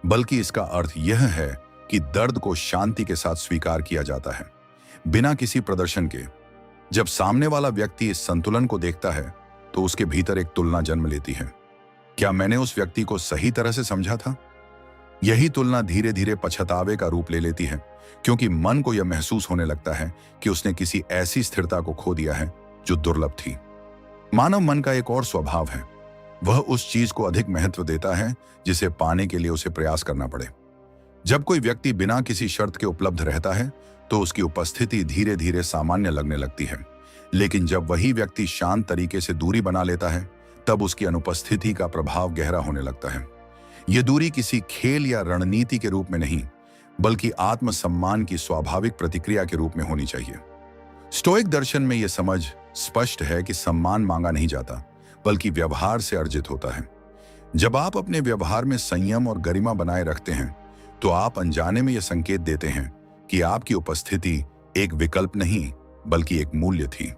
बल्कि इसका अर्थ यह है कि दर्द को शांति के साथ स्वीकार किया जाता है, बिना किसी प्रदर्शन के। जब सामने वाला व्यक्ति इस संतुलन को देखता है, तो उसके भीतर एक तुलना जन्म लेती है। क्या मैंने उस व्यक्ति को सही तरह से समझा था? यही तुलना धीरे धीरे पछतावे का रूप ले लेती है, क्योंकि मन को यह महसूस होने लगता है कि उसने किसी ऐसी स्थिरता को खो दिया है जो दुर्लभ थी। मानव मन का एक और स्वभाव है, वह उस चीज को अधिक महत्व देता है जिसे पाने के लिए उसे प्रयास करना पड़े। जब कोई व्यक्ति बिना किसी शर्त के उपलब्ध रहता है, तो उसकी उपस्थिति धीरे धीरे सामान्य लगने लगती है। लेकिन जब वही व्यक्ति शांत तरीके से दूरी बना लेता है, तब उसकी अनुपस्थिति का प्रभाव गहरा होने लगता है। यह दूरी किसी खेल या रणनीति के रूप में नहीं, बल्कि आत्मसम्मान की स्वाभाविक प्रतिक्रिया के रूप में होनी चाहिए। स्टोइक दर्शन में यह समझ स्पष्ट है कि सम्मान मांगा नहीं जाता, बल्कि व्यवहार से अर्जित होता है। जब आप अपने व्यवहार में संयम और गरिमा बनाए रखते हैं, तो आप अनजाने में यह संकेत देते हैं कि आपकी उपस्थिति एक विकल्प नहीं, बल्कि एक मूल्य थी।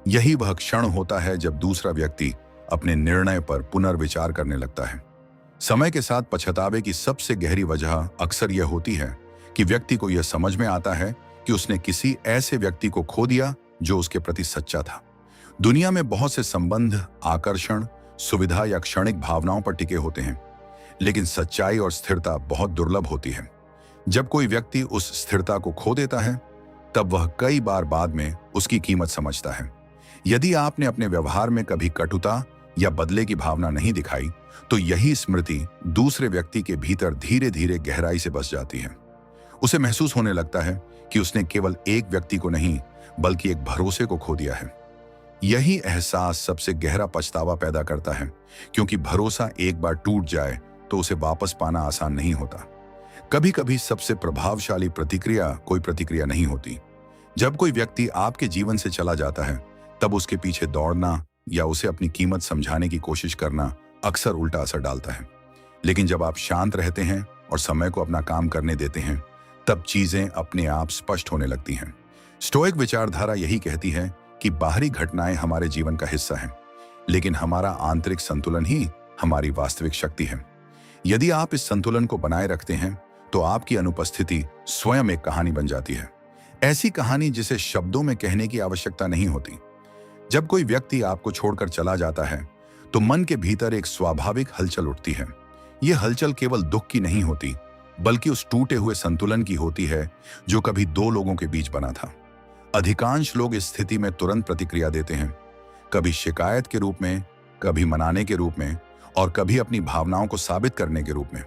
यही वह क्षण होता है जब दूसरा व्यक्ति अपने निर्णय पर पुनर्विचार करने लगता है। समय के साथ पछतावे की सबसे गहरी वजह अक्सर यह होती है कि व्यक्ति को यह समझ में आता है कि उसने किसी ऐसे व्यक्ति को खो दिया जो उसके प्रति सच्चा था। दुनिया में बहुत से संबंध आकर्षण, सुविधा या क्षणिक भावनाओं पर टिके होते हैं, लेकिन सच्चाई और स्थिरता बहुत दुर्लभ होती है। जब कोई व्यक्ति उस स्थिरता को खो देता है, तब वह कई बार बाद में उसकी कीमत समझता है। यदि आपने अपने व्यवहार में कभी कटुता या बदले की भावना नहीं दिखाई, तो यही स्मृति दूसरे व्यक्ति के भीतर धीरे धीरे गहराई से बस जाती है। उसे महसूस होने लगता है कि उसने केवल एक व्यक्ति को नहीं, बल्कि एक भरोसे को खो दिया है। यही एहसास सबसे गहरा पछतावा पैदा करता है, क्योंकि भरोसा एक बार टूट जाए तो उसे वापस पाना आसान नहीं होता। कभी कभी सबसे प्रभावशाली प्रतिक्रिया कोई प्रतिक्रिया नहीं होती। जब कोई व्यक्ति आपके जीवन से चला जाता है, तब उसके पीछे दौड़ना या उसे अपनी कीमत समझाने की कोशिश करना अक्सर उल्टा असर डालता है। लेकिन जब आप शांत रहते हैं और समय को अपना काम करने देते हैं, तब चीजें अपने आप स्पष्ट होने लगती हैं। स्टोइक विचारधारा यही कहती है कि बाहरी घटनाएं हमारे जीवन का हिस्सा हैं, लेकिन हमारा आंतरिक संतुलन ही हमारी वास्तविक शक्ति है। यदि आप इस संतुलन को बनाए रखते हैं, तो आपकी अनुपस्थिति स्वयं एक कहानी बन जाती है। ऐसी कहानी जिसे शब्दों में कहने की आवश्यकता नहीं होती। जब कोई व्यक्ति आपको छोड़कर चला जाता है, तो मन के भीतर एक स्वाभाविक हलचल उठती है। यह हलचल केवल दुख की नहीं होती, बल्कि उस टूटे हुए संतुलन की होती है जो कभी दो लोगों के बीच बना था। अधिकांश लोग इस स्थिति में तुरंत प्रतिक्रिया देते हैं, कभी शिकायत के रूप में, कभी मनाने के रूप में, और कभी अपनी भावनाओं को साबित करने के रूप में।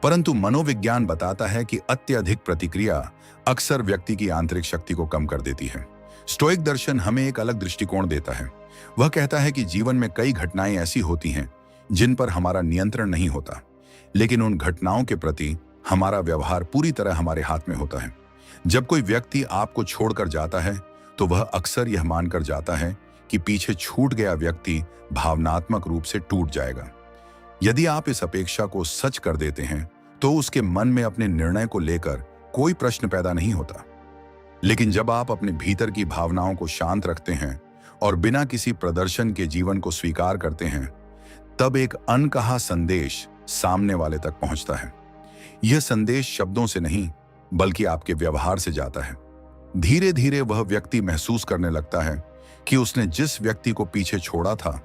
परंतु मनोविज्ञान बताता है कि अत्यधिक प्रतिक्रिया अक्सर व्यक्ति की आंतरिक शक्ति को कम कर देती है। स्टोइक दर्शन हमें एक अलग दृष्टिकोण देता है। वह कहता है कि जीवन में कई घटनाएं ऐसी होती हैं जिन पर हमारा नियंत्रण नहीं होता, लेकिन उन घटनाओं के प्रति हमारा व्यवहार पूरी तरह हमारे हाथ में होता है। जब कोई व्यक्ति आपको छोड़कर जाता है, तो वह अक्सर यह मानकर जाता है कि पीछे छूट गया व्यक्ति भावनात्मक रूप से टूट जाएगा। यदि आप इस अपेक्षा को सच कर देते हैं, तो उसके मन में अपने निर्णय को लेकर कोई प्रश्न पैदा नहीं होता। लेकिन जब आप अपने भीतर की भावनाओं को शांत रखते हैं और बिना किसी प्रदर्शन के जीवन को स्वीकार करते हैं, तब एक अनकहा संदेश सामने वाले तक पहुंचता है। यह संदेश शब्दों से नहीं, बल्कि आपके व्यवहार से जाता है। धीरे धीरे वह व्यक्ति महसूस करने लगता है कि उसने जिस व्यक्ति को पीछे छोड़ा था,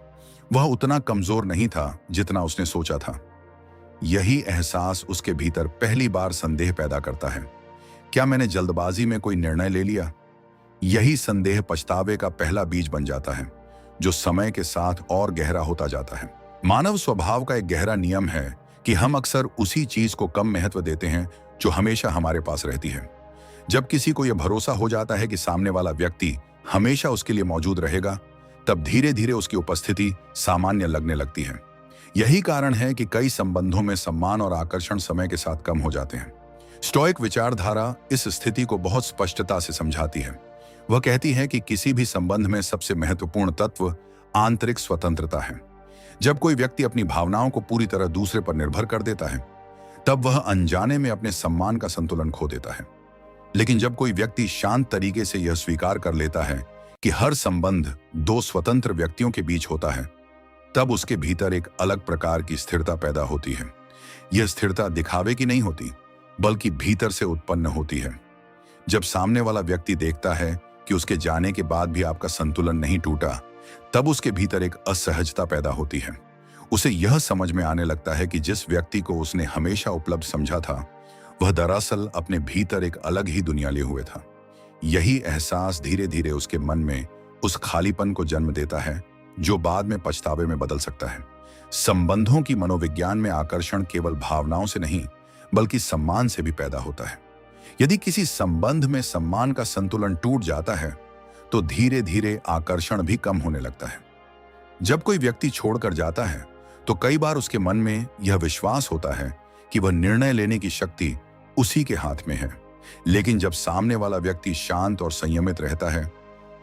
वह उतना कमजोर नहीं था जितना उसने सोचा था। यही एहसास उसके भीतर पहली बार संदेह पैदा करता है, क्या मैंने जल्दबाजी में कोई निर्णय ले लिया? यही संदेह पछतावे का पहला बीज बन जाता है, जो समय के साथ और गहरा होता जाता है। मानव स्वभाव का एक गहरा नियम है कि हम अक्सर उसी चीज को कम महत्व देते हैं जो हमेशा हमारे पास रहती है। जब किसी को यह भरोसा हो जाता है कि सामने वाला व्यक्ति हमेशा उसके लिए मौजूद रहेगा, तब धीरे धीरे उसकी उपस्थिति सामान्य लगने लगती है। यही कारण है कि कई संबंधों में सम्मान और आकर्षण समय के साथ कम हो जाते हैं। स्टोइक विचारधारा इस स्थिति को बहुत स्पष्टता से समझाती है। वह कहती है कि किसी भी संबंध में सबसे महत्वपूर्ण तत्व आंतरिक स्वतंत्रता है। जब कोई व्यक्ति अपनी भावनाओं को पूरी तरह दूसरे पर निर्भर कर देता है, तब वह अनजाने में अपने सम्मान का संतुलन खो देता है। लेकिन जब कोई व्यक्ति शांत तरीके से यह स्वीकार कर लेता है कि हर संबंध दो स्वतंत्र व्यक्तियों के बीच होता है, तब उसके भीतर एक अलग प्रकार की स्थिरता पैदा होती है। यह स्थिरता दिखावे की नहीं होती, बल्कि भीतर से उत्पन्न होती है। जब सामने वाला व्यक्ति देखता है कि उसके जाने के बाद भी आपका संतुलन नहीं टूटा, तब उसके भीतर एक असहजता पैदा होती है। उसे यह समझ में आने लगता है कि जिस व्यक्ति को उसने हमेशा उपलब्ध समझा था, वह दरअसल अपने भीतर एक अलग ही दुनिया लिए हुए था। यही एहसास धीरे धीरे उसके मन में उस खालीपन को जन्म देता है, जो बाद में पछतावे में बदल सकता है। संबंधों की मनोविज्ञान में आकर्षण केवल भावनाओं से नहीं, बल्कि सम्मान से भी पैदा होता है। यदि किसी संबंध में सम्मान का संतुलन टूट जाता है, तो धीरे धीरे आकर्षण भी कम होने लगता है। जब कोई व्यक्ति छोड़कर जाता है, तो कई बार उसके मन में यह विश्वास होता है कि वह निर्णय लेने की शक्ति उसी के हाथ में है। लेकिन जब सामने वाला व्यक्ति शांत और संयमित रहता है,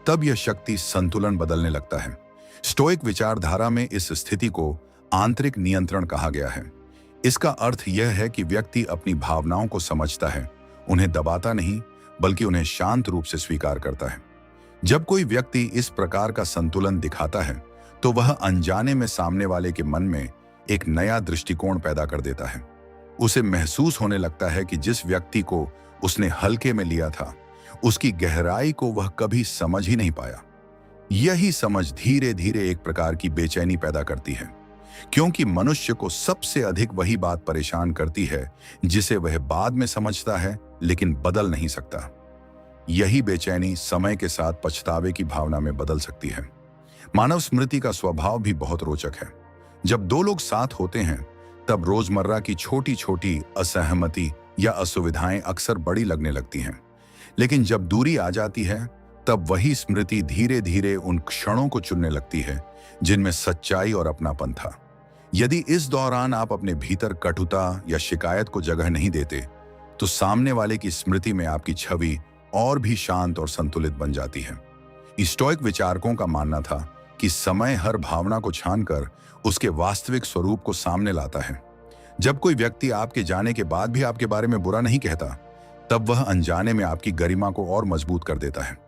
तब यह शक्ति संतुलन बदलने लगता है। स्टोइक विचारधारा में इस स्थिति को आंतरिक नियंत्रण कहा गया है। इसका अर्थ यह है कि व्यक्ति अपनी भावनाओं को समझता है, उन्हें दबाता नहीं, बल्कि उन्हें शांत रूप से स्वीकार करता है। जब कोई व्यक्ति इस प्रकार का संतुलन दिखाता है, तो वह अनजाने में सामने वाले के मन में एक नया दृष्टिकोण पैदा कर देता है। उसे महसूस होने लगता है कि जिस व्यक्ति को उसने हल्के में लिया था, उसकी गहराई को वह कभी समझ ही नहीं पाया। यही समझ धीरे धीरे एक प्रकार की बेचैनी पैदा करती है, क्योंकि मनुष्य को सबसे अधिक वही बात परेशान करती है जिसे वह बाद में समझता है, लेकिन बदल नहीं सकता। यही बेचैनी समय के साथ पछतावे की भावना में बदल सकती है। मानव स्मृति का स्वभाव भी बहुत रोचक है। जब दो लोग साथ होते हैं, तब रोजमर्रा की छोटी छोटी असहमति या असुविधाएं अक्सर बड़ी लगने लगती हैं। लेकिन जब दूरी आ जाती है, तब वही स्मृति धीरे धीरे उन क्षणों को चुनने लगती है जिनमें सच्चाई और अपनापन था। यदि इस दौरान आप अपने भीतर कटुता या शिकायत को जगह नहीं देते, तो सामने वाले की स्मृति में आपकी छवि और भी शांत और संतुलित बन जाती है। स्टोइक विचारकों का मानना था कि समय हर भावना को छानकर उसके वास्तविक स्वरूप को सामने लाता है। जब कोई व्यक्ति आपके जाने के बाद भी आपके बारे में बुरा नहीं कहता, तब वह अनजाने में आपकी गरिमा को और मजबूत कर देता है।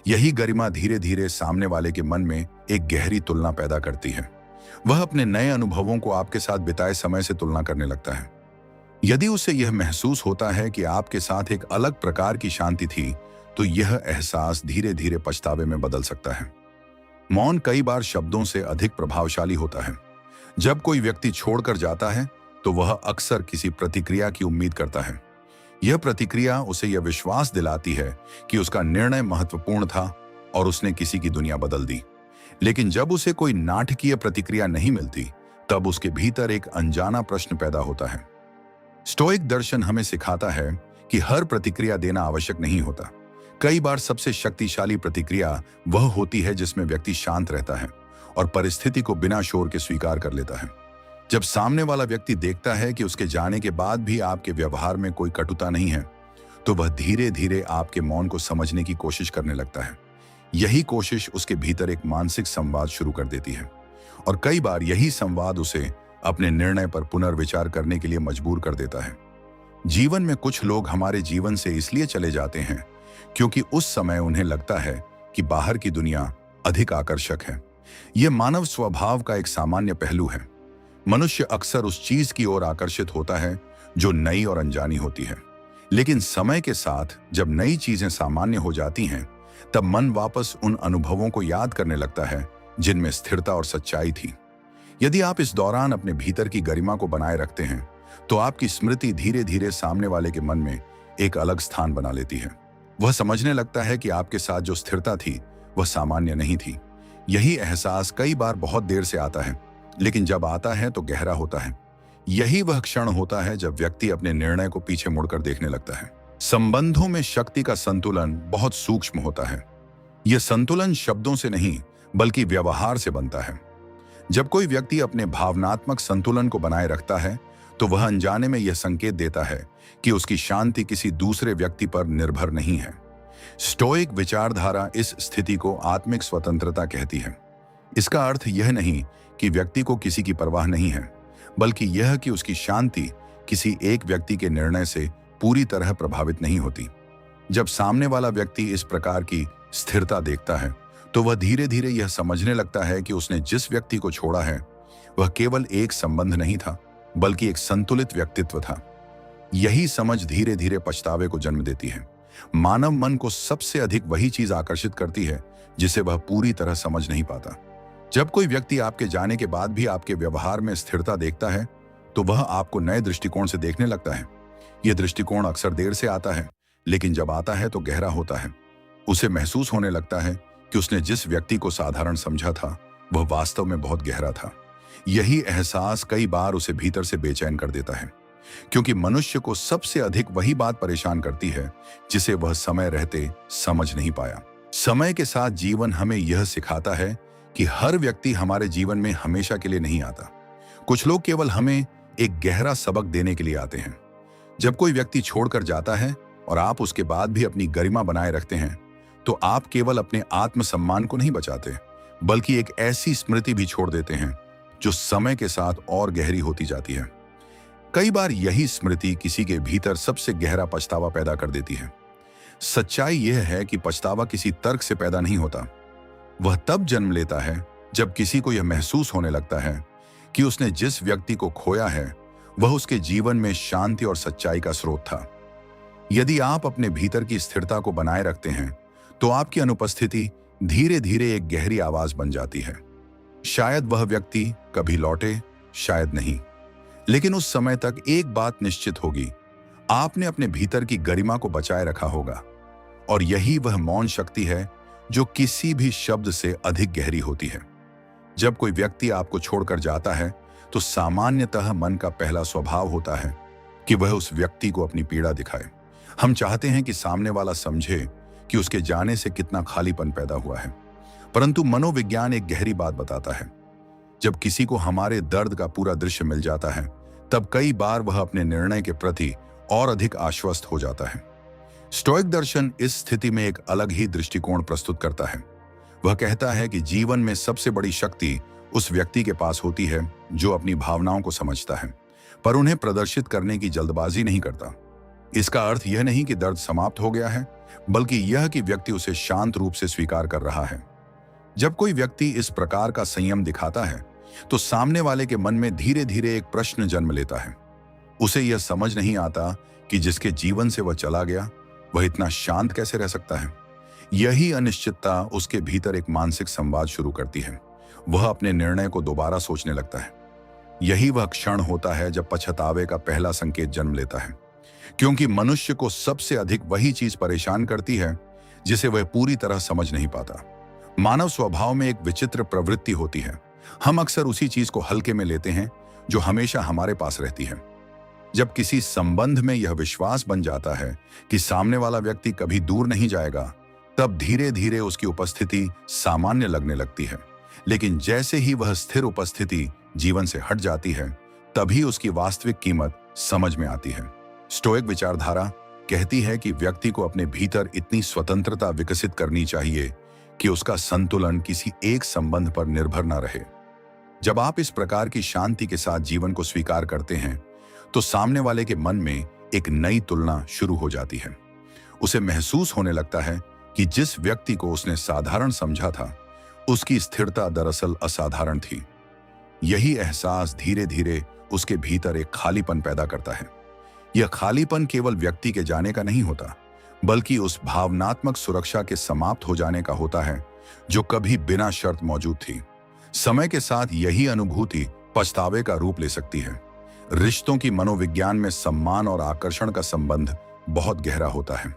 यही गरिमा धीरे धीरे सामने वाले के मन में एक गहरी तुलना पैदा करती है। वह अपने नए अनुभवों को आपके साथ बिताए समय से तुलना करने लगता है। यदि उसे यह महसूस होता है कि आपके साथ एक अलग प्रकार की शांति थी, तो यह एहसास धीरे धीरे पछतावे में बदल सकता है। मौन कई बार शब्दों से अधिक प्रभावशाली होता है। जब कोई व्यक्ति छोड़कर जाता है, तो वह अक्सर किसी प्रतिक्रिया की उम्मीद करता है। यह प्रतिक्रिया उसे यह विश्वास दिलाती है कि उसका निर्णय महत्वपूर्ण था और उसने किसी की दुनिया बदल दी। लेकिन जब उसे कोई नाटकीय प्रतिक्रिया नहीं मिलती, तब उसके भीतर एक अनजाना प्रश्न पैदा होता है। स्टोइक दर्शन हमें सिखाता है कि हर प्रतिक्रिया देना आवश्यक नहीं होता। कई बार सबसे शक्तिशाली प्रतिक्रिया वह होती है जिसमें व्यक्ति शांत रहता है और परिस्थिति को बिना शोर के स्वीकार कर लेता है। जब सामने वाला व्यक्ति देखता है कि उसके जाने के बाद भी आपके व्यवहार में कोई कटुता नहीं है, तो वह धीरे धीरे आपके मौन को समझने की कोशिश करने लगता है। यही कोशिश उसके भीतर एक मानसिक संवाद शुरू कर देती है, और कई बार यही संवाद उसे अपने निर्णय पर पुनर्विचार करने के लिए मजबूर कर देता है। जीवन में कुछ लोग हमारे जीवन से इसलिए चले जाते हैं क्योंकि उस समय उन्हें लगता है कि बाहर की दुनिया अधिक आकर्षक है। यह मानव स्वभाव का एक सामान्य पहलू है। मनुष्य अक्सर उस चीज की ओर आकर्षित होता है जो नई और अनजानी होती है। लेकिन समय के साथ जब नई चीजें सामान्य हो जाती हैं, तब मन वापस उन अनुभवों को याद करने लगता है जिनमें स्थिरता और सच्चाई थी। यदि आप इस दौरान अपने भीतर की गरिमा को बनाए रखते हैं, तो आपकी स्मृति धीरे धीरे सामने वाले के मन में एक अलग स्थान बना लेती है। वह समझने लगता है कि आपके साथ जो स्थिरता थी वह सामान्य नहीं थी। यही एहसास कई बार बहुत देर से आता है, लेकिन जब आता है तो गहरा होता है। यही वह क्षण होता है जब व्यक्ति अपने निर्णय को पीछे मुड़कर देखने लगता है। संबंधों में शक्ति का संतुलन बहुत सूक्ष्म होता है। यह संतुलन शब्दों से नहीं बल्कि व्यवहार से बनता है। जब कोई व्यक्ति अपने भावनात्मक संतुलन को बनाए रखता है, तो वह अनजाने में यह संकेत देता है कि उसकी शांति किसी दूसरे व्यक्ति पर निर्भर नहीं है। स्टोइक विचारधारा इस स्थिति को आत्मिक स्वतंत्रता कहती है। इसका अर्थ यह नहीं कि व्यक्ति को किसी की परवाह नहीं है, बल्कि यह कि उसकी शांति किसी एक व्यक्ति के निर्णय से पूरी तरह प्रभावित नहीं होती। जब सामने वाला व्यक्ति इस प्रकार की स्थिरता देखता है, तो वह धीरे धीरे यह समझने लगता है कि उसने जिस व्यक्ति को छोड़ा है वह केवल एक संबंध नहीं था, बल्कि एक संतुलित व्यक्तित्व था। यही समझ धीरे धीरे पछतावे को जन्म देती है। मानव मन को सबसे अधिक वही चीज आकर्षित करती है जिसे वह पूरी तरह समझ नहीं पाता। जब कोई व्यक्ति आपके जाने के बाद भी आपके व्यवहार में स्थिरता देखता है, तो वह आपको नए दृष्टिकोण से देखने लगता है। यह दृष्टिकोण अक्सर देर से आता है, लेकिन जब आता है तो गहरा होता है। उसे महसूस होने लगता है कि उसने जिस व्यक्ति को साधारण समझा था वह वास्तव में बहुत गहरा था। यही एहसास कई बार उसे भीतर से बेचैन कर देता है, क्योंकि मनुष्य को सबसे अधिक वही बात परेशान करती है जिसे वह समय रहते समझ नहीं पाया। समय के साथ जीवन हमें यह सिखाता है कि हर व्यक्ति हमारे जीवन में हमेशा के लिए नहीं आता। कुछ लोग केवल हमें एक गहरा सबक देने के लिए आते हैं। जब कोई व्यक्ति छोड़कर जाता है और आप उसके बाद भी अपनी गरिमा बनाए रखते हैं, तो आप केवल अपने आत्मसम्मान को नहीं बचाते, बल्कि एक ऐसी स्मृति भी छोड़ देते हैं जो समय के साथ और गहरी होती जाती है। कई बार यही स्मृति किसी के भीतर सबसे गहरा पछतावा पैदा कर देती है। सच्चाई यह है कि पछतावा किसी तर्क से पैदा नहीं होता। वह तब जन्म लेता है जब किसी को यह महसूस होने लगता है कि उसने जिस व्यक्ति को खोया है वह उसके जीवन में शांति और सच्चाई का स्रोत था। यदि आप अपने भीतर की स्थिरता को बनाए रखते हैं, तो आपकी अनुपस्थिति धीरे धीरे एक गहरी आवाज बन जाती है। शायद वह व्यक्ति कभी लौटे, शायद नहीं, लेकिन उस समय तक एक बात निश्चित होगी, आपने अपने भीतर की गरिमा को बचाए रखा होगा। और यही वह मौन शक्ति है जो किसी भी शब्द से अधिक गहरी होती है। जब कोई व्यक्ति आपको छोड़कर जाता है, तो सामान्यतः मन का पहला स्वभाव होता है कि वह उस व्यक्ति को अपनी पीड़ा दिखाए। हम चाहते हैं कि सामने वाला समझे कि उसके जाने से कितना खालीपन पैदा हुआ है। परंतु मनोविज्ञान एक गहरी बात बताता है। जब किसी को हमारे दर्द का पूरा दृश्य मिल जाता है, तब कई बार वह अपने निर्णय के प्रति और अधिक आश्वस्त हो जाता है। स्टोइक दर्शन इस स्थिति में एक अलग ही दृष्टिकोण प्रस्तुत करता है। वह कहता है कि जीवन में सबसे बड़ी शक्ति उस व्यक्ति के पास होती है जो अपनी भावनाओं को समझता है, पर उन्हें प्रदर्शित करने की जल्दबाजी नहीं करता। इसका अर्थ यह नहीं कि दर्द समाप्त हो गया है, बल्कि यह कि व्यक्ति उसे शांत रूप से स्वीकार कर रहा है। जब कोई व्यक्ति इस प्रकार का संयम दिखाता है, तो सामने वाले के मन में धीरे धीरे एक प्रश्न जन्म लेता है। उसे यह समझ नहीं आता कि जिसके जीवन से वह चला गया वह इतना शांत कैसे रह सकता है। यही अनिश्चितता उसके भीतर एक मानसिक संवाद शुरू करती है। वह अपने निर्णय को दोबारा सोचने लगता है। यही वह क्षण होता है जब पछतावे का पहला संकेत जन्म लेता है, क्योंकि मनुष्य को सबसे अधिक वही चीज परेशान करती है जिसे वह पूरी तरह समझ नहीं पाता। मानव स्वभाव में एक विचित्र प्रवृत्ति होती है। हम अक्सर उसी चीज को हल्के में लेते हैं जो हमेशा हमारे पास रहती है। जब किसी संबंध में यह विश्वास बन जाता है कि सामने वाला व्यक्ति कभी दूर नहीं जाएगा, तब धीरे धीरे उसकी उपस्थिति सामान्य लगने लगती है। लेकिन जैसे ही वह स्थिर उपस्थिति जीवन से हट जाती है, तभी उसकी वास्तविक कीमत समझ में आती है। स्टोइक विचारधारा कहती है कि व्यक्ति को अपने भीतर इतनी स्वतंत्रता विकसित करनी चाहिए कि उसका संतुलन किसी एक संबंध पर निर्भर न रहे। जब आप इस प्रकार की शांति के साथ जीवन को स्वीकार करते हैं, तो सामने वाले के मन में एक नई तुलना शुरू हो जाती है। उसे महसूस होने लगता है कि जिस व्यक्ति को उसने साधारण समझा था, उसकी स्थिरता दरअसल असाधारण थी। यही एहसास धीरे धीरे उसके भीतर एक खालीपन पैदा करता है। यह खालीपन केवल व्यक्ति के जाने का नहीं होता, बल्कि उस भावनात्मक सुरक्षा के समाप्त हो जाने का होता है जो कभी बिना शर्त मौजूद थी। समय के साथ यही अनुभूति पछतावे का रूप ले सकती है। रिश्तों की मनोविज्ञान में सम्मान और आकर्षण का संबंध बहुत गहरा होता है।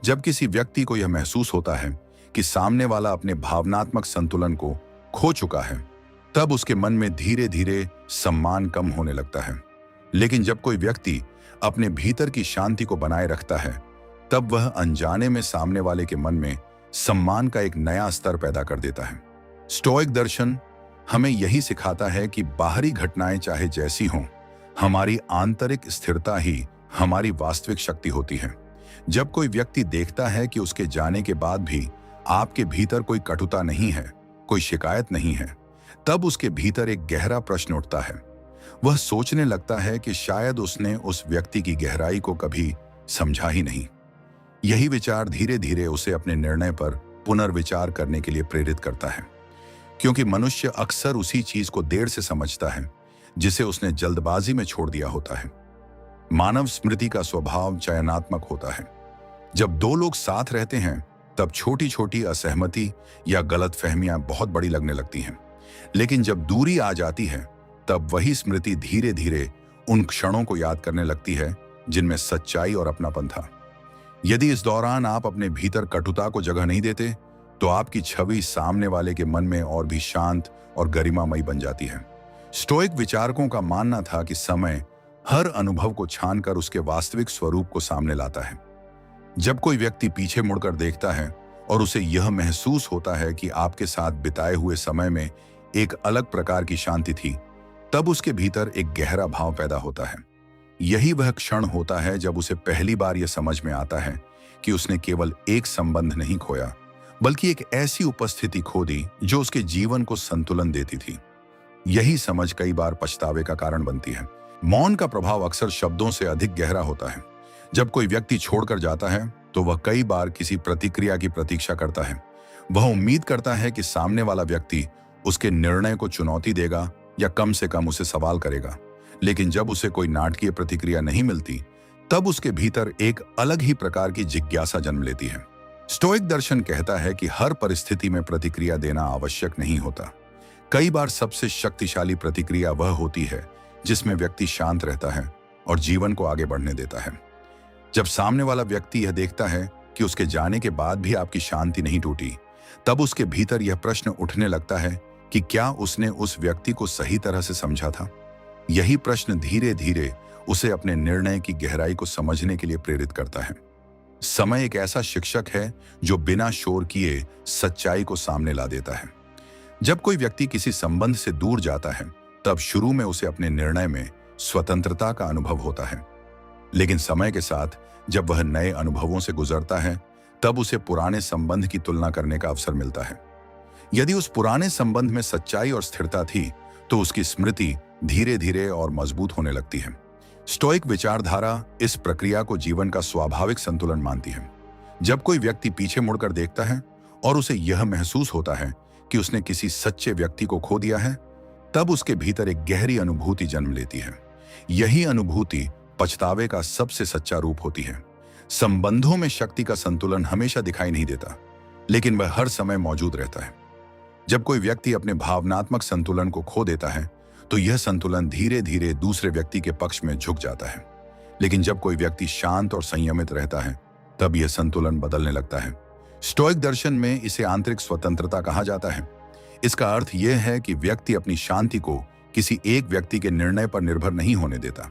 जब किसी व्यक्ति को यह महसूस होता है कि सामने वाला अपने भावनात्मक संतुलन को खो चुका है, तब उसके मन में धीरे धीरे सम्मान कम होने लगता है। लेकिन जब कोई व्यक्ति अपने भीतर की शांति को बनाए रखता है, तब वह अनजाने में सामने वाले के मन में सम्मान का एक नया स्तर पैदा कर देता है। स्टोइक दर्शन हमें यही सिखाता है कि बाहरी घटनाएं चाहे जैसी हों, हमारी आंतरिक स्थिरता ही हमारी वास्तविक शक्ति होती है। जब कोई व्यक्ति देखता है कि उसके जाने के बाद भी आपके भीतर कोई कटुता नहीं है, कोई शिकायत नहीं है, तब उसके भीतर एक गहरा प्रश्न उठता है। वह सोचने लगता है कि शायद उसने उस व्यक्ति की गहराई को कभी समझा ही नहीं। यही विचार धीरे धीरे उसे अपने निर्णय पर पुनर्विचार करने के लिए प्रेरित करता है, क्योंकि मनुष्य अक्सर उसी चीज को देर से समझता है जिसे उसने जल्दबाजी में छोड़ दिया होता है। मानव स्मृति का स्वभाव चयनात्मक होता है। जब दो लोग साथ रहते हैं, तब छोटी छोटी असहमति या गलतफहमियां बहुत बड़ी लगने लगती हैं। लेकिन जब दूरी आ जाती है, तब वही स्मृति धीरे धीरे उन क्षणों को याद करने लगती है जिनमें सच्चाई और अपनापन था। यदि इस दौरान आप अपने भीतर कटुता को जगह नहीं देते, तो आपकी छवि सामने वाले के मन में और भी शांत और गरिमामयी बन जाती है। स्टोइक विचारकों का मानना था कि समय हर अनुभव को छानकर उसके वास्तविक स्वरूप को सामने लाता है। जब कोई व्यक्ति पीछे मुड़कर देखता है और उसे यह महसूस होता है कि आपके साथ बिताए हुए समय में एक अलग प्रकार की शांति थी, तब उसके भीतर एक गहरा भाव पैदा होता है। यही वह क्षण होता है जब उसे पहली बार यह समझ में आता है कि उसने केवल एक संबंध नहीं खोया, बल्कि एक ऐसी उपस्थिति खो दी जो उसके जीवन को संतुलन देती थी। यही समझ कई बार पछतावे का कारण बनती है। मौन का प्रभाव अक्सर शब्दों से अधिक गहरा होता है। जब कोई व्यक्ति छोड़कर जाता है, तो वह कई बार किसी प्रतिक्रिया की प्रतीक्षा करता है। वह उम्मीद करता है कि सामने वाला व्यक्ति उसके निर्णय को चुनौती देगा या कम से कम उसे सवाल करेगा। लेकिन जब उसे कोई नाटकीय प्रतिक्रिया नहीं मिलती, तब उसके भीतर एक अलग ही प्रकार की जिज्ञासा जन्म लेती है। स्टोइक दर्शन कहता है कि हर परिस्थिति में प्रतिक्रिया देना आवश्यक नहीं होता। कई बार सबसे शक्तिशाली प्रतिक्रिया वह होती है जिसमें व्यक्ति शांत रहता है और जीवन को आगे बढ़ने देता है। जब सामने वाला व्यक्ति यह देखता है कि उसके जाने के बाद भी आपकी शांति नहीं टूटी, तब उसके भीतर यह प्रश्न उठने लगता है कि क्या उसने उस व्यक्ति को सही तरह से समझा था। यही प्रश्न धीरे धीरे उसे अपने निर्णय की गहराई को समझने के लिए प्रेरित करता है। समय एक ऐसा शिक्षक है जो बिना शोर किए सच्चाई को सामने ला देता है। जब कोई व्यक्ति किसी संबंध से दूर जाता है, तब शुरू में उसे अपने निर्णय में स्वतंत्रता का अनुभव होता है। लेकिन समय के साथ जब वह नए अनुभवों से गुजरता है, तब उसे पुराने संबंध की तुलना करने का अवसर मिलता है। यदि उस पुराने संबंध में सच्चाई और स्थिरता थी, तो उसकी स्मृति धीरे धीरे और मजबूत होने लगती है। स्टोइक विचारधारा इस प्रक्रिया को जीवन का स्वाभाविक संतुलन मानती है। जब कोई व्यक्ति पीछे मुड़कर देखता है और उसे यह महसूस होता है कि उसने किसी सच्चे व्यक्ति को खो दिया है, तब उसके भीतर एक गहरी अनुभूति जन्म लेती है। यही अनुभूति पछतावे का सबसे सच्चा रूप होती है। संबंधों में शक्ति का संतुलन हमेशा दिखाई नहीं देता, लेकिन वह हर समय मौजूद रहता है। जब कोई व्यक्ति अपने भावनात्मक संतुलन को खो देता है, तो यह संतुलन धीरे धीरे दूसरे व्यक्ति के पक्ष में झुक जाता है। लेकिन जब कोई व्यक्ति शांत और संयमित रहता है, तब यह संतुलन बदलने लगता है। स्टोइक दर्शन में इसे आंतरिक स्वतंत्रता कहा जाता है। इसका अर्थ यह है कि व्यक्ति अपनी शांति को किसी एक व्यक्ति के निर्णय पर निर्भर नहीं होने देता।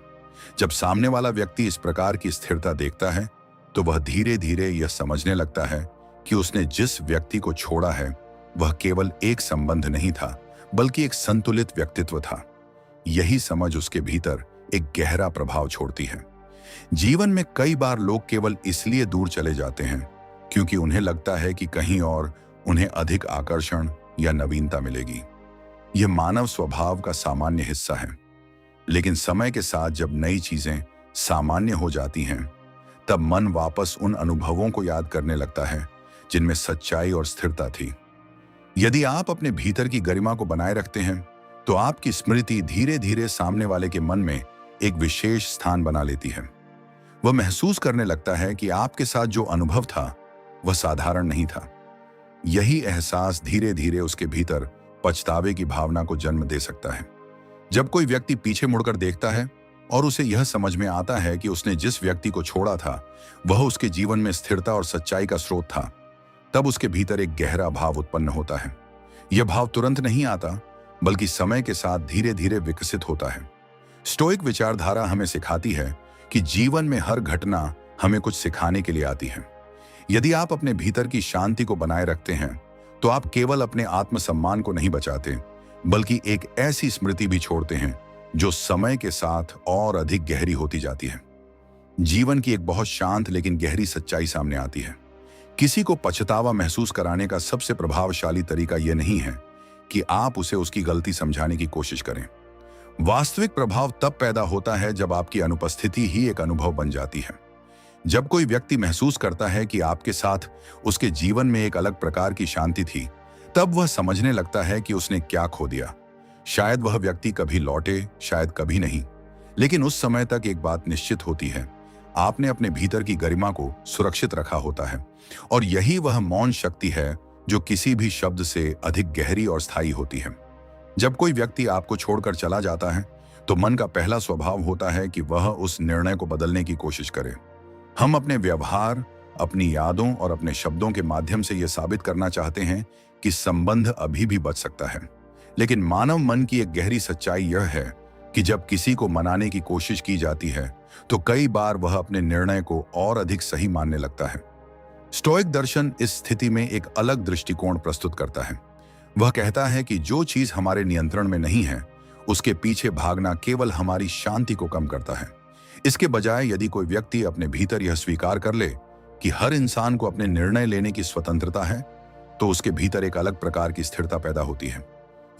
जब सामने वाला व्यक्ति इस प्रकार की स्थिरता देखता है, तो वह धीरे धीरे यह समझने लगता है कि उसने जिस व्यक्ति को छोड़ा है, वह केवल एक संबंध नहीं था, बल्कि एक संतुलित व्यक्तित्व था। यही समझ उसके भीतर एक गहरा प्रभाव छोड़ती है। जीवन में कई बार लोग केवल इसलिए दूर चले जाते हैं क्योंकि उन्हें लगता है कि कहीं और उन्हें अधिक आकर्षण या नवीनता मिलेगी। यह मानव स्वभाव का सामान्य हिस्सा है। लेकिन समय के साथ जब नई चीजें सामान्य हो जाती हैं, तब मन वापस उन अनुभवों को याद करने लगता है जिनमें सच्चाई और स्थिरता थी। यदि आप अपने भीतर की गरिमा को बनाए रखते हैं तो आपकी स्मृति धीरे धीरे सामने वाले के मन में एक विशेष स्थान बना लेती है। वह महसूस करने लगता है कि आपके साथ जो अनुभव था वह साधारण नहीं था। यही एहसास धीरे धीरे उसके भीतर पछतावे की भावना को जन्म दे सकता है। जब कोई व्यक्ति पीछे मुड़कर देखता है और उसे यह समझ में आता है कि उसने जिस व्यक्ति को छोड़ा था वह उसके जीवन में स्थिरता और सच्चाई का स्रोत था, तब उसके भीतर एक गहरा भाव उत्पन्न होता है। यह भाव तुरंत नहीं आता, बल्कि समय के साथ धीरे धीरे विकसित होता है। स्टोइक विचारधारा हमें सिखाती है कि जीवन में हर घटना हमें कुछ सिखाने के लिए आती है। यदि आप अपने भीतर की शांति को बनाए रखते हैं तो आप केवल अपने आत्मसम्मान को नहीं बचाते, बल्कि एक ऐसी स्मृति भी छोड़ते हैं जो समय के साथ और अधिक गहरी होती जाती है। जीवन की एक बहुत शांत लेकिन गहरी सच्चाई सामने आती है। किसी को पछतावा महसूस कराने का सबसे प्रभावशाली तरीका यह नहीं है कि आप उसे उसकी गलती समझाने की कोशिश करें। वास्तविक प्रभाव तब पैदा होता है जब आपकी अनुपस्थिति ही एक अनुभव बन जाती है। जब कोई व्यक्ति महसूस करता है कि आपके साथ उसके जीवन में एक अलग प्रकार की शांति थी, तब वह समझने लगता है कि उसने क्या खो दिया। शायद वह व्यक्ति कभी लौटे, शायद कभी नहीं, लेकिन उस समय तक एक बात निश्चित होती है, आपने अपने भीतर की गरिमा को सुरक्षित रखा होता है। और यही वह मौन शक्ति है जो किसी भी शब्द से अधिक गहरी और स्थायी होती है। जब कोई व्यक्ति आपको छोड़कर चला जाता है तो मन का पहला स्वभाव होता है कि वह उस निर्णय को बदलने की कोशिश करे। हम अपने व्यवहार, अपनी यादों और अपने शब्दों के माध्यम से यह साबित करना चाहते हैं कि संबंध अभी भी बच सकता है। लेकिन मानव मन की एक गहरी सच्चाई यह है कि जब किसी को मनाने की कोशिश की जाती है तो कई बार वह अपने निर्णय को और अधिक सही मानने लगता है। स्टोइक दर्शन इस स्थिति में एक अलग दृष्टिकोण प्रस्तुत करता है। वह कहता है कि जो चीज हमारे नियंत्रण में नहीं है उसके पीछे भागना केवल हमारी शांति को कम करता है। इसके बजाय यदि कोई व्यक्ति अपने भीतर यह स्वीकार कर ले कि हर इंसान को अपने निर्णय लेने की स्वतंत्रता है, तो उसके भीतर एक अलग प्रकार की स्थिरता पैदा होती है।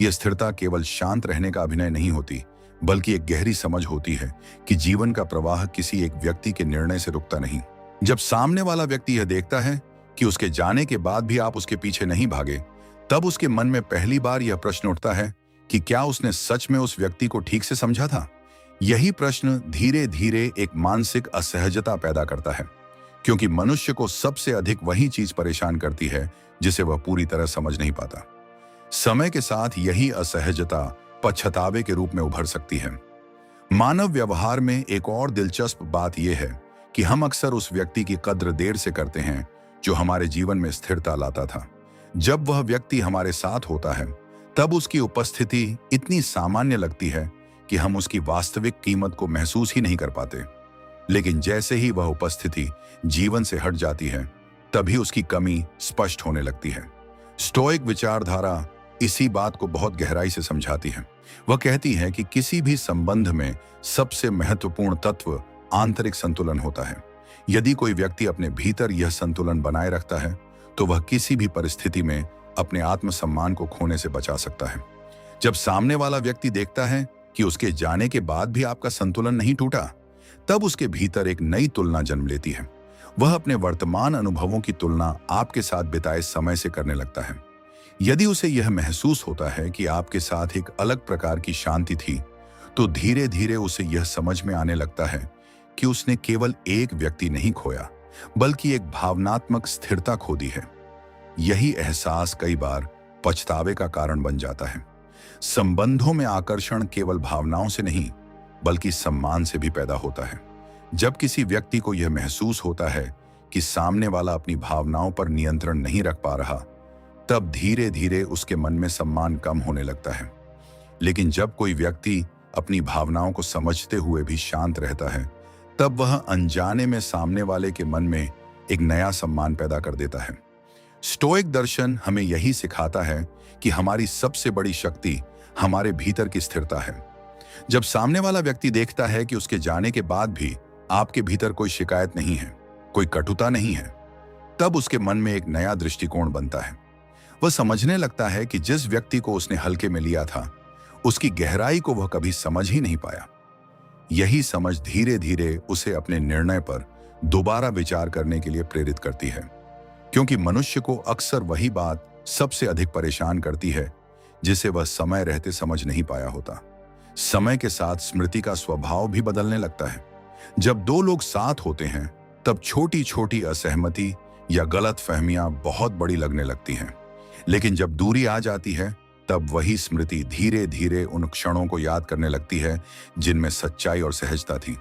यह स्थिरता केवल शांत रहने का अभिनय नहीं होती, बल्कि एक गहरी समझ होती है कि जीवन का प्रवाह किसी एक व्यक्ति के निर्णय से रुकता नहीं। जब सामने वाला व्यक्ति यह देखता है कि उसके जाने के बाद भी आप उसके पीछे नहीं भागे, तब उसके मन में पहली बार यह प्रश्न उठता है कि क्या उसने सच में उस व्यक्ति को ठीक से समझा था। यही प्रश्न धीरे धीरे एक मानसिक असहजता पैदा करता है, क्योंकि मनुष्य को सबसे अधिक वही चीज परेशान करती है जिसे वह पूरी तरह समझ नहीं पाता। समय के साथ यही असहजता पछतावे के रूप में उभर सकती है। मानव व्यवहार में एक और दिलचस्प बात यह है कि हम अक्सर उस व्यक्ति की कद्र देर से करते हैं जो हमारे जीवन में स्थिरता लाता था। जब वह व्यक्ति हमारे साथ होता है तब उसकी उपस्थिति इतनी सामान्य लगती है कि हम उसकी वास्तविक कीमत को महसूस ही नहीं कर पाते। लेकिन जैसे ही वह उपस्थिति जीवन से हट जाती है तभी उसकी कमी स्पष्ट होने लगती है। स्टोइक विचारधारा इसी बात को बहुत गहराई से समझाती है। वह कहती है कि किसी भी संबंध में सबसे महत्वपूर्ण तत्व आंतरिक संतुलन होता है। यदि कोई व्यक्ति अपने भीतर यह संतुलन बनाए रखता है तो वह किसी भी परिस्थिति में अपने आत्मसम्मान को खोने से बचा सकता है। जब सामने वाला व्यक्ति देखता है कि उसके जाने के बाद भी आपका संतुलन नहीं टूटा, तब उसके भीतर एक नई तुलना जन्म लेती है। वह अपने वर्तमान अनुभवों की तुलना आपके साथ बिताए समय से करने लगता है। यदि उसे यह महसूस होता है कि आपके साथ एक अलग प्रकार की शांति थी, तो धीरे धीरे उसे यह समझ में आने लगता है कि उसने केवल एक व्यक्ति नहीं खोया, बल्कि एक भावनात्मक स्थिरता खो दी है। यही एहसास कई बार पछतावे का कारण बन जाता है। संबंधों में आकर्षण केवल भावनाओं से नहीं, बल्कि सम्मान से भी पैदा होता है। जब किसी व्यक्ति को यह महसूस होता है कि सामने वाला अपनी भावनाओं पर नियंत्रण नहीं रख पा रहा, तब धीरे धीरे उसके मन में सम्मान कम होने लगता है। लेकिन जब कोई व्यक्ति अपनी भावनाओं को समझते हुए भी शांत रहता है, तब वह अनजाने में सामने वाले के मन में एक नया सम्मान पैदा कर देता है। स्टोइक दर्शन हमें यही सिखाता है कि हमारी सबसे बड़ी शक्ति हमारे भीतर की स्थिरता है। जब सामने वाला व्यक्ति देखता है कि उसके जाने के बाद भी आपके भीतर कोई शिकायत नहीं है, कोई कटुता नहीं है, तब उसके मन में एक नया दृष्टिकोण बनता है। वह समझने लगता है कि जिस व्यक्ति को उसने हल्के में लिया था, उसकी गहराई को वह कभी समझ ही नहीं पाया। यही समझ धीरे धीरे उसे अपने निर्णय पर दोबारा विचार करने के लिए प्रेरित करती है, क्योंकि मनुष्य को अक्सर वही बात सबसे अधिक परेशान करती है जिसे वह समय रहते समझ नहीं पाया होता। समय के साथ स्मृति का स्वभाव भी बदलने लगता है। जब दो लोग साथ होते हैं तब छोटी छोटी असहमति या गलत फहमियां बहुत बड़ी लगने लगती हैं, लेकिन जब दूरी आ जाती है तब वही स्मृति धीरे धीरे उन क्षणों को याद करने लगती है जिनमें सच्चाई और सहजता थी।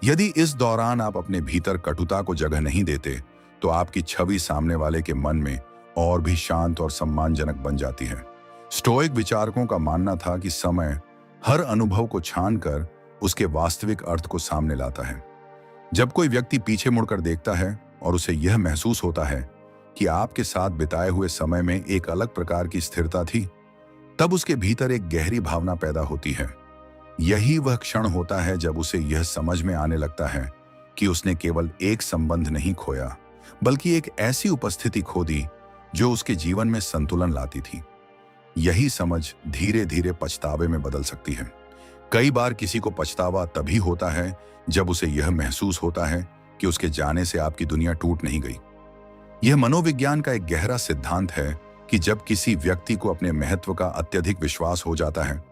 यदि इस दौरान आप अपने भीतर कटुता को जगह नहीं देते तो आपकी छवि सामने वाले के मन में और भी शांत और सम्मानजनक बन जाती है। स्टोइक विचारकों का मानना था कि समय हर अनुभव को छानकर उसके वास्तविक अर्थ को सामने लाता है। जब कोई व्यक्ति पीछे मुड़कर देखता है और उसे यह महसूस होता है कि आपके साथ बिताए हुए समय में एक अलग प्रकार की स्थिरता थी, तब उसके भीतर एक गहरी भावना पैदा होती है। यही वह क्षण होता है जब उसे यह समझ में आने लगता है कि उसने केवल एक संबंध नहीं खोया, बल्कि एक ऐसी उपस्थिति खो दी जो उसके जीवन में संतुलन लाती थी। यही समझ धीरे धीरे पछतावे में बदल सकती है। कई बार किसी को पछतावा तभी होता है जब उसे यह महसूस होता है कि उसके जाने से आपकी दुनिया टूट नहीं गई। यह मनोविज्ञान का एक गहरा सिद्धांत है कि जब किसी व्यक्ति को अपने महत्व का अत्यधिक विश्वास हो जाता है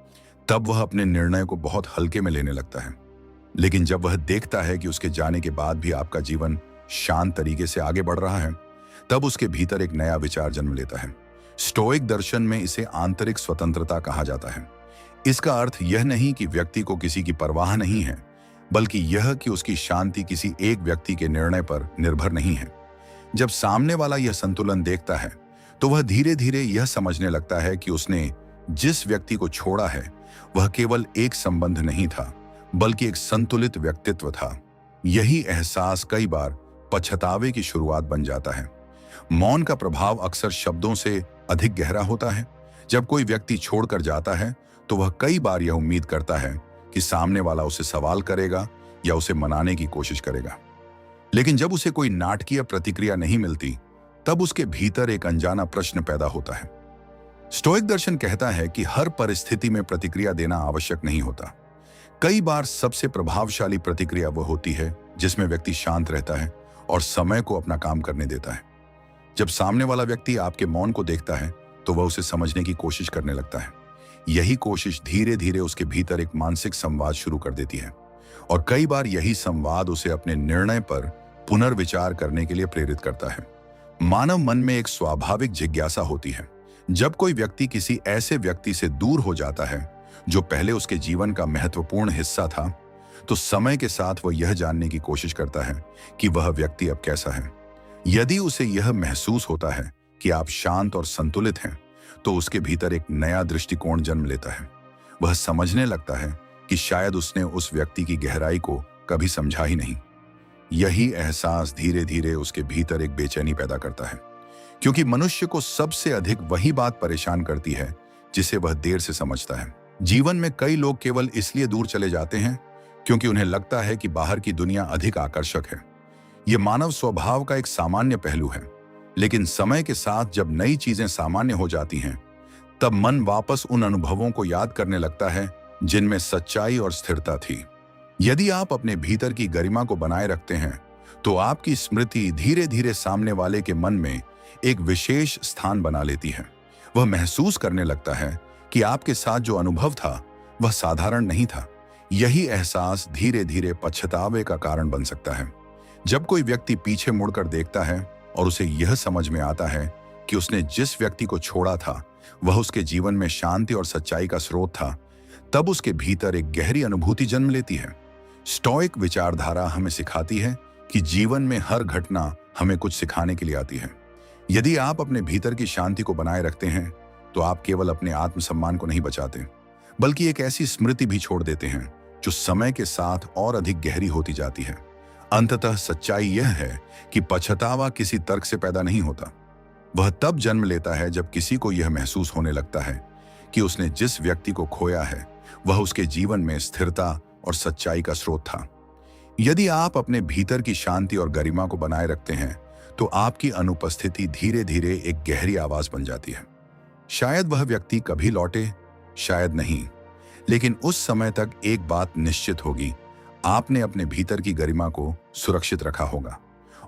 तब वह अपने निर्णय को बहुत हल्के में लेने लगता है, लेकिन जब वह देखता है कि उसके जाने के बाद भी आपका जीवन शांत तरीके से आगे बढ़ रहा है तब उसके भीतर एक नया विचार जन्म लेता है। स्टोइक दर्शन में इसे आंतरिक स्वतंत्रता कहा जाता है। इसका अर्थ यह नहीं कि व्यक्ति को किसी की परवाह नहीं है, बल्कि यह कि उसकी शांति किसी एक व्यक्ति के निर्णय पर निर्भर नहीं है। जब सामने वाला यह संतुलन देखता है तो वह धीरे धीरे यह समझने लगता है कि उसने जिस व्यक्ति को छोड़ा है वह केवल एक संबंध नहीं था, बल्कि एक संतुलित व्यक्तित्व था। यही एहसास कई बार पछतावे की शुरुआत बन जाता है। मौन का प्रभाव अक्सर शब्दों से अधिक गहरा होता है। जब कोई व्यक्ति छोड़कर जाता है तो वह कई बार यह उम्मीद करता है कि सामने वाला उसे सवाल करेगा या उसे मनाने की कोशिश करेगा, लेकिन जब उसे कोई नाटकीय प्रतिक्रिया नहीं मिलती तब उसके भीतर एक अनजाना प्रश्न पैदा होता है। स्टोइक दर्शन कहता है कि हर परिस्थिति में प्रतिक्रिया देना आवश्यक नहीं होता। कई बार सबसे प्रभावशाली प्रतिक्रिया वह होती है जिसमें व्यक्ति शांत रहता है और समय को अपना काम करने देता है। जब सामने वाला व्यक्ति आपके मौन को देखता है तो वह उसे समझने की कोशिश करने लगता है। यही कोशिश धीरे धीरे उसके भीतर एक मानसिक संवाद शुरू कर देती है और कई बार यही संवाद उसे अपने निर्णय पर पुनर्विचार करने के लिए प्रेरित करता है। मानव मन में एक स्वाभाविक जिज्ञासा होती है। जब कोई व्यक्ति किसी ऐसे व्यक्ति से दूर हो जाता है जो पहले उसके जीवन का महत्वपूर्ण हिस्सा था, तो समय के साथ वह यह जानने की कोशिश करता है कि वह व्यक्ति अब कैसा है। यदि उसे यह महसूस होता है कि आप शांत और संतुलित हैं, तो उसके भीतर एक नया दृष्टिकोण जन्म लेता है। वह समझने लगता है कि शायद उसने उस व्यक्ति की गहराई को कभी समझा ही नहीं। यही एहसास धीरे धीरे उसके भीतर एक बेचैनी पैदा करता है, क्योंकि मनुष्य को सबसे अधिक वही बात परेशान करती है जिसे वह देर से समझता है। जीवन में कई लोग केवल इसलिए दूर चले जाते हैं क्योंकि उन्हें लगता है कि बाहर की दुनिया अधिक आकर्षक है। यह मानव स्वभाव का एक सामान्य पहलू है, लेकिन समय के साथ जब नई चीजें सामान्य हो जाती हैं, तब मन वापस उन अनुभवों को याद करने लगता है जिनमें सच्चाई और स्थिरता थी। यदि आप अपने भीतर की गरिमा को बनाए रखते हैं तो आपकी स्मृति धीरे धीरे सामने वाले के मन में एक विशेष स्थान बना लेती है। वह महसूस करने लगता है कि आपके साथ जो अनुभव था वह साधारण नहीं था। यही एहसास धीरे धीरे पछतावे का कारण बन सकता है। जब कोई व्यक्ति पीछे मुड़कर देखता है और उसे यह समझ में आता है कि उसने जिस व्यक्ति को छोड़ा था वह उसके जीवन में शांति और सच्चाई का स्रोत था, तब उसके भीतर एक गहरी अनुभूति जन्म लेती है। स्टोइक विचारधारा हमें सिखाती है कि जीवन में हर घटना हमें कुछ सिखाने के लिए आती है। यदि आप अपने भीतर की शांति को बनाए रखते हैं तो आप केवल अपने आत्मसम्मान को नहीं बचाते, बल्कि एक ऐसी स्मृति भी छोड़ देते हैं जो समय के साथ और अधिक गहरी होती जाती है। अंततः सच्चाई यह है कि पछतावा किसी तर्क से पैदा नहीं होता। वह तब जन्म लेता है जब किसी को यह महसूस होने लगता है कि उसने जिस व्यक्ति को खोया है वह उसके जीवन में स्थिरता और सच्चाई का स्रोत था। यदि आप अपने भीतर की शांति और गरिमा को बनाए रखते हैं तो आपकी अनुपस्थिति धीरे धीरे एक गहरी आवाज बन जाती है। शायद वह व्यक्ति कभी लौटे, शायद नहीं, लेकिन उस समय तक एक बात निश्चित होगी, आपने अपने भीतर की गरिमा को सुरक्षित रखा होगा।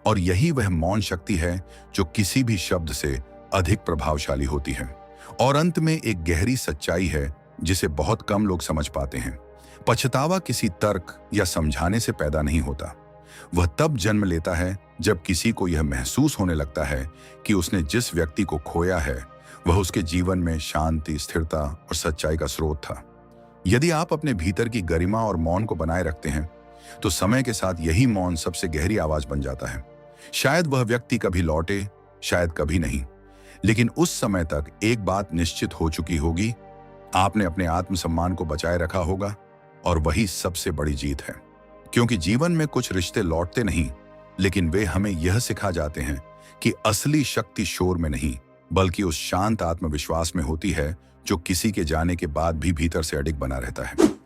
और यही वह मौन शक्ति है जो किसी भी शब्द से अधिक प्रभावशाली होती है। और अंत में एक गहरी सच्चाई है जिसे बहुत कम लोग समझ पाते हैं। पछतावा किसी तर्क या समझाने से पैदा नहीं होता। वह तब जन्म लेता है जब किसी को यह महसूस होने लगता है कि उसने जिस व्यक्ति को खोया है वह उसके जीवन में शांति, स्थिरता और सच्चाई का स्रोत था। यदि आप अपने भीतर की गरिमा और मौन को बनाए रखते हैं तो समय के साथ यही मौन सबसे गहरी आवाज बन जाता है। शायद वह व्यक्ति कभी लौटे, शायद कभी नहीं, लेकिन उस समय तक एक बात निश्चित हो चुकी होगी, आपने अपने आत्मसम्मान को बचाए रखा होगा। और वही सबसे बड़ी जीत है। क्योंकि जीवन में कुछ रिश्ते लौटते नहीं, लेकिन वे हमें यह सिखा जाते हैं कि असली शक्ति शोर में नहीं बल्कि उस शांत आत्मविश्वास में होती है जो किसी के जाने के बाद भी भीतर से अडिग बना रहता है।